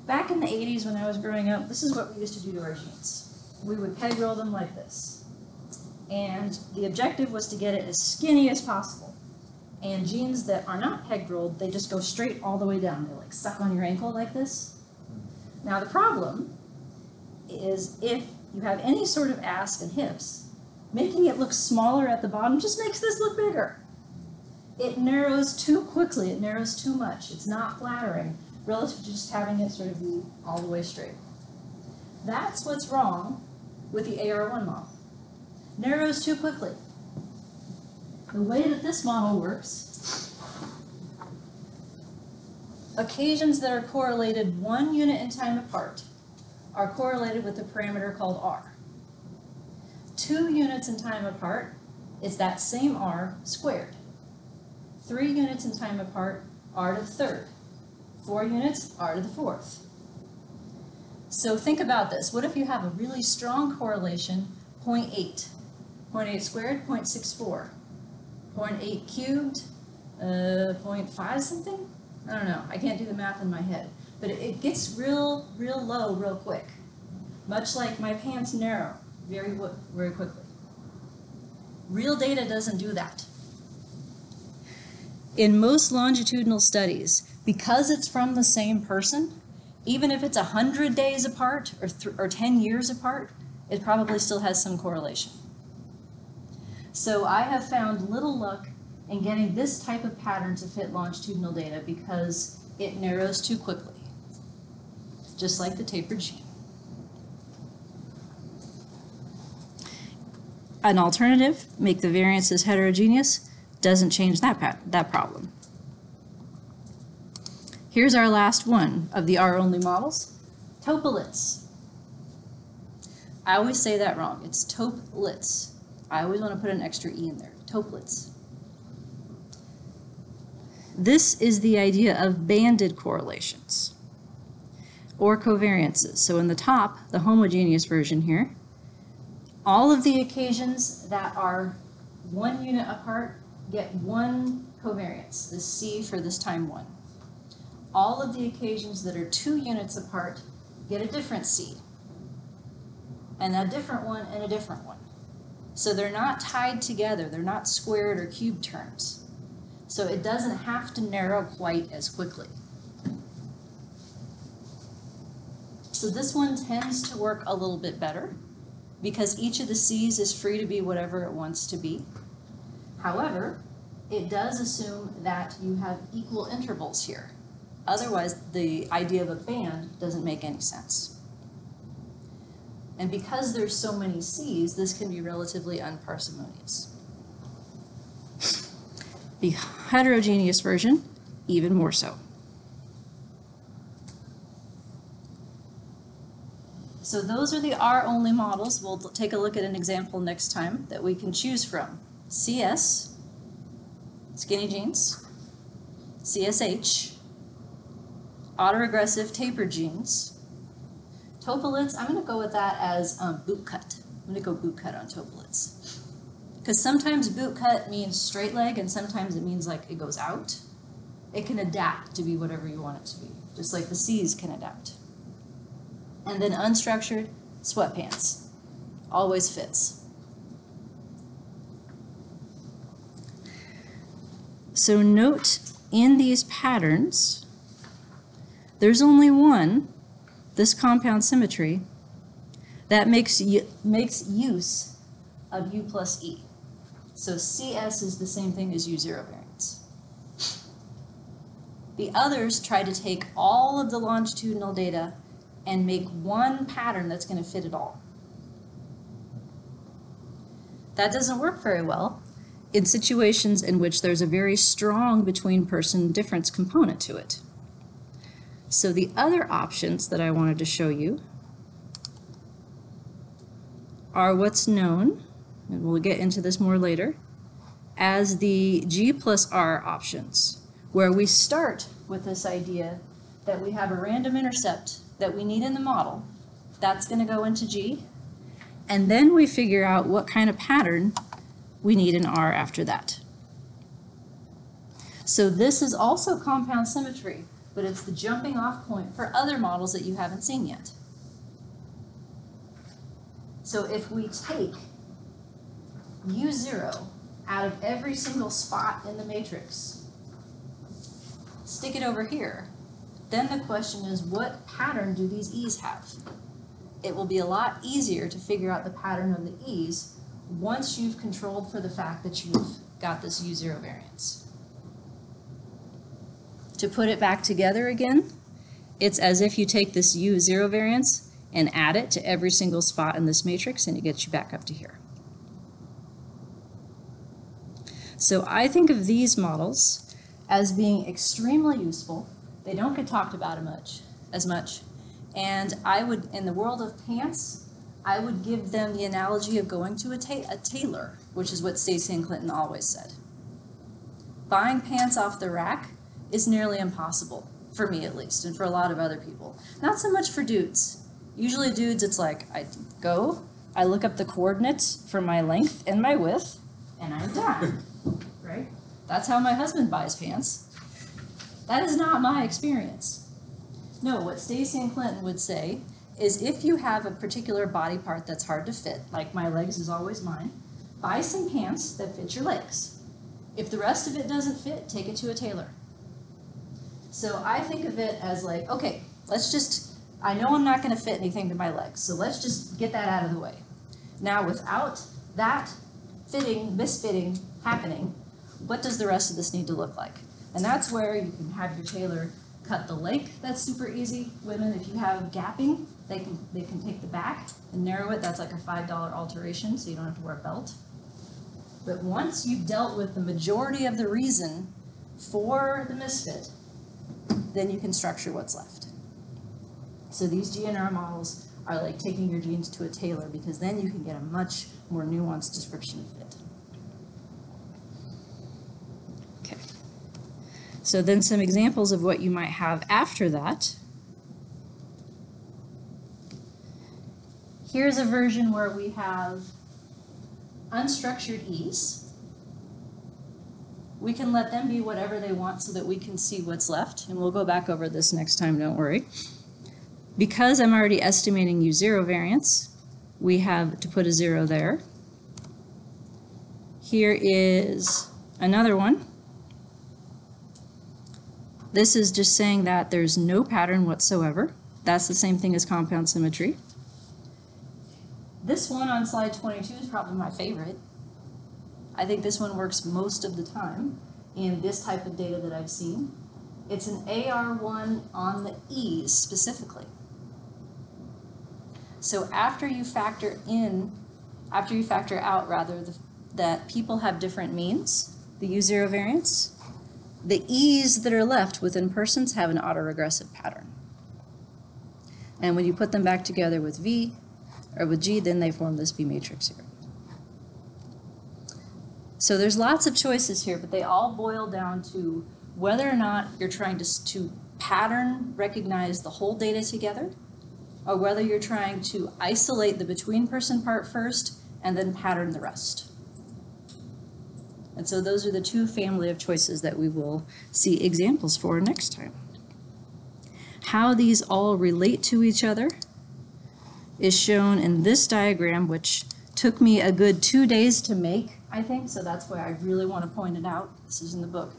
S1: Back in the 80s when I was growing up, this is what we used to do to our jeans. We would peg roll them like this. And the objective was to get it as skinny as possible. And jeans that are not peg rolled, they just go straight all the way down. They like suck on your ankle like this. Now the problem is if you have any sort of ass and hips, making it look smaller at the bottom just makes this look bigger. It narrows too quickly, it narrows too much. It's not flattering relative to just having it sort of be all the way straight. That's what's wrong with the AR1 model. Narrows too quickly. The way that this model works, occasions that are correlated 1 unit in time apart are correlated with a parameter called R. 2 units in time apart is that same R squared. 3 units in time apart, R to the third. 4 units, R to the fourth. So think about this. What if you have a really strong correlation, 0.8? 0.8 squared, 0.64. 0.8 cubed, 0.5 something? I don't know. I can't do the math in my head. But it gets real low real quick. Much like my pants narrow very quickly. Real data doesn't do that. In most longitudinal studies, because it's from the same person, even if it's 100 days apart or 10 years apart, it probably still has some correlation. So I have found little luck in getting this type of pattern to fit longitudinal data because it narrows too quickly, just like the tapered gene. An alternative, make the variances heterogeneous, doesn't change that problem. Here's our last one of the R-only models, toplets. I always say that wrong. It's toplets. I always want to put an extra E in there. Toplets. This is the idea of banded correlations or covariances. So in the top, the homogeneous version here, all of the occasions that are 1 unit apart get 1 covariance, this C for this time 1. All of the occasions that are 2 units apart get a different C, and a different one and a different one. So they're not tied together, they're not squared or cubed terms. So it doesn't have to narrow quite as quickly. So this one tends to work a little bit better because each of the C's is free to be whatever it wants to be. However, it does assume that you have equal intervals here. Otherwise, the idea of a band doesn't make any sense. And because there's so many C's, this can be relatively unparsimonious. The heterogeneous version, even more so. So those are the R-only models. We'll take a look at an example next time that we can choose from. CS, skinny jeans, CSH, autoregressive tapered genes, toplets. I'm going to go with that as boot cut. I'm going to go boot cut on toplets. Because sometimes boot cut means straight leg and sometimes it means like it goes out. It can adapt to be whatever you want it to be, just like the C's can adapt. And then unstructured, sweatpants. Always fits. So note in these patterns, there's only one, this compound symmetry, that makes use of U plus E. So CS is the same thing as U0 variance. The others try to take all of the longitudinal data and make one pattern that's going to fit it all. That doesn't work very well in situations in which there's a very strong between-person difference component to it. So the other options that I wanted to show you are what's known, and we'll get into this more later, as the G plus R options, where we start with this idea that we have a random intercept that we need in the model. That's going to go into G, and then we figure out what kind of pattern we need in R after that. So this is also compound symmetry, but it's the jumping off point for other models that you haven't seen yet. So if we take U0 out of every single spot in the matrix, stick it over here, then the question is, what pattern do these E's have? it will be a lot easier to figure out the pattern of the E's once you've controlled for the fact that you've got this U0 variance. To put it back together again, it's as if you take this U0 variance and add it to every single spot in this matrix, and it gets you back up to here. So I think of these models as being extremely useful. They don't get talked about as much. And I would, in the world of pants, I would give them the analogy of going to a tailor, which is what Stacy and Clinton always said. Buying pants off the rack is nearly impossible, for me at least, and for a lot of other people. Not so much for dudes. Usually dudes, it's like, I look up the coordinates for my length and my width, and I'm done, right? That's how my husband buys pants. That is not my experience. No, what Stacy and Clinton would say is if you have a particular body part that's hard to fit, like my legs is always mine, buy some pants that fit your legs. If the rest of it doesn't fit, take it to a tailor. So I think of it as like, okay, I know I'm not going to fit anything to my legs, so let's just get that out of the way. Now, without that misfitting happening, what does the rest of this need to look like? And that's where you can have your tailor cut the leg. That's super easy. Women, if you have gapping, they can take the back and narrow it. That's like a $5 alteration, so you don't have to wear a belt. But once you've dealt with the majority of the reason for the misfit, then you can structure what's left. So these GNR models are like taking your genes to a tailor, because then you can get a much more nuanced description of fit. Okay. So then some examples of what you might have after that. Here's a version where we have unstructured E's. We can let them be whatever they want so that we can see what's left, and we'll go back over this next time, don't worry. Because I'm already estimating U0 variance, we have to put a 0 there. Here is another one. This is just saying that there's no pattern whatsoever. That's the same thing as compound symmetry. This one on slide 22 is probably my favorite. I think this one works most of the time in this type of data that I've seen. It's an AR1 on the E's specifically. So after you factor out that people have different means, the U0 variance, the E's that are left within persons have an autoregressive pattern. And when you put them back together with V, or with G, then they form this V matrix here. So there's lots of choices here, but they all boil down to whether or not you're trying to pattern recognize the whole data together, or whether you're trying to isolate the between person part first and then pattern the rest. And so those are the two family of choices that we will see examples for next time. How these all relate to each other is shown in this diagram, which took me a good 2 days to make, I think, so that's why I really want to point it out. This is in the book.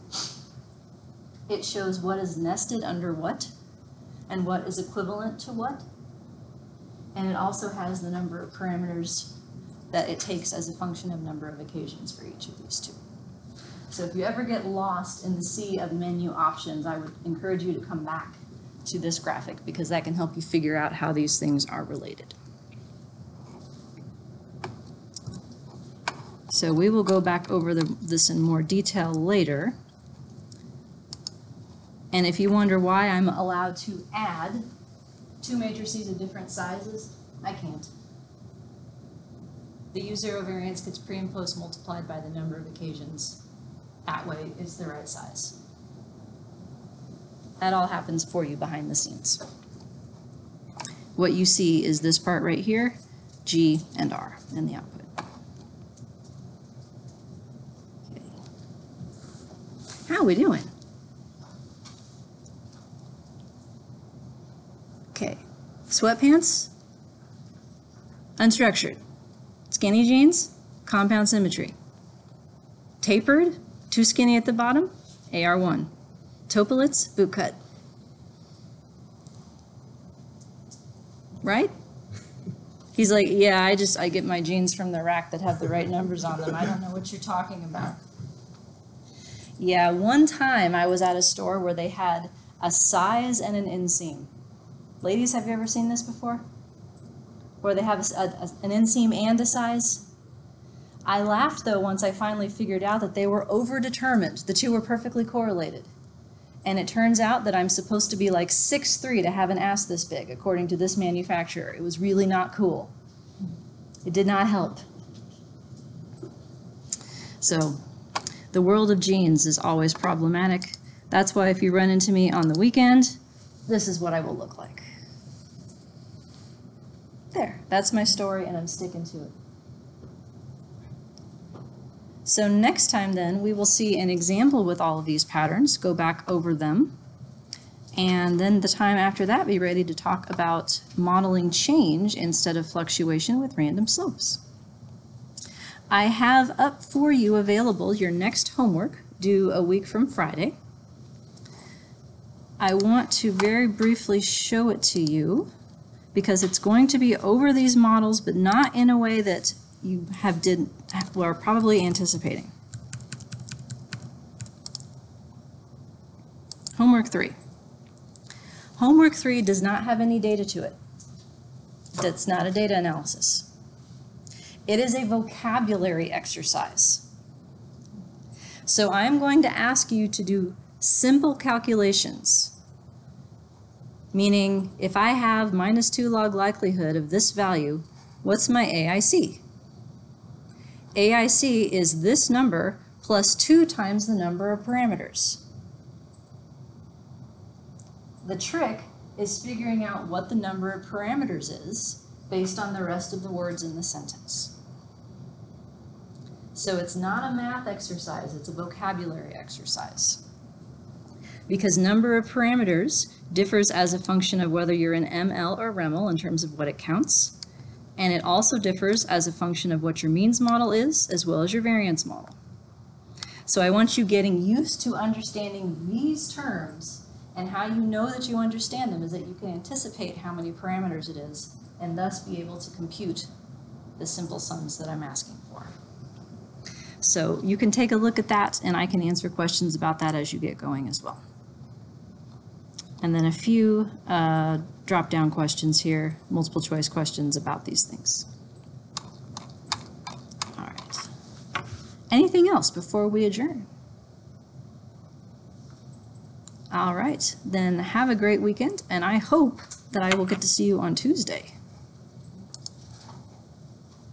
S1: It shows what is nested under what, and what is equivalent to what. And it also has the number of parameters that it takes as a function of number of occasions for each of these two. So if you ever get lost in the sea of menu options, I would encourage you to come back to this graphic, because that can help you figure out how these things are related. So we will go back over this in more detail later. And if you wonder why I'm allowed to add two matrices of different sizes, I can't. The U0 variance gets pre and post multiplied by the number of occasions. That way it's the right size. That all happens for you behind the scenes. What you see is this part right here, G and R in the output. Okay. How are we doing? Okay, sweatpants, unstructured. Skinny jeans, compound symmetry. Tapered, too skinny at the bottom, AR1. Topolets, boot cut. Right? He's like, yeah, I get my jeans from the rack that have the right numbers on them. I don't know what you're talking about. Yeah, one time I was at a store where they had a size and an inseam. Ladies, have you ever seen this before? Where they have an inseam and a size? I laughed, though, once I finally figured out that they were over-determined. The two were perfectly correlated. And it turns out that I'm supposed to be like 6'3" to have an ass this big, according to this manufacturer. It was really not cool. It did not help. So, the world of jeans is always problematic. That's why if you run into me on the weekend, this is what I will look like. There, that's my story, and I'm sticking to it. So next time then, we will see an example with all of these patterns, go back over them, and then the time after that, be ready to talk about modeling change instead of fluctuation with random slopes. I have up for you available your next homework, due a week from Friday. I want to very briefly show it to you because it's going to be over these models, but not in a way that you are probably anticipating. Homework 3. Homework 3 does not have any data to it. That's not a data analysis. It is a vocabulary exercise. So I'm going to ask you to do simple calculations, meaning if I have -2 log likelihood of this value, what's my AIC? AIC is this number plus 2 times the number of parameters. The trick is figuring out what the number of parameters is based on the rest of the words in the sentence. So it's not a math exercise, it's a vocabulary exercise. Because number of parameters differs as a function of whether you're in ML or REML in terms of what it counts. And it also differs as a function of what your means model is, as well as your variance model. So I want you getting used to understanding these terms, and how you know that you understand them is that you can anticipate how many parameters it is, and thus be able to compute the simple sums that I'm asking for. So you can take a look at that, and I can answer questions about that as you get going as well. And then a few drop-down questions here, multiple choice questions about these things. All right. Anything else before we adjourn? All right, then have a great weekend, and I hope that I will get to see you on Tuesday.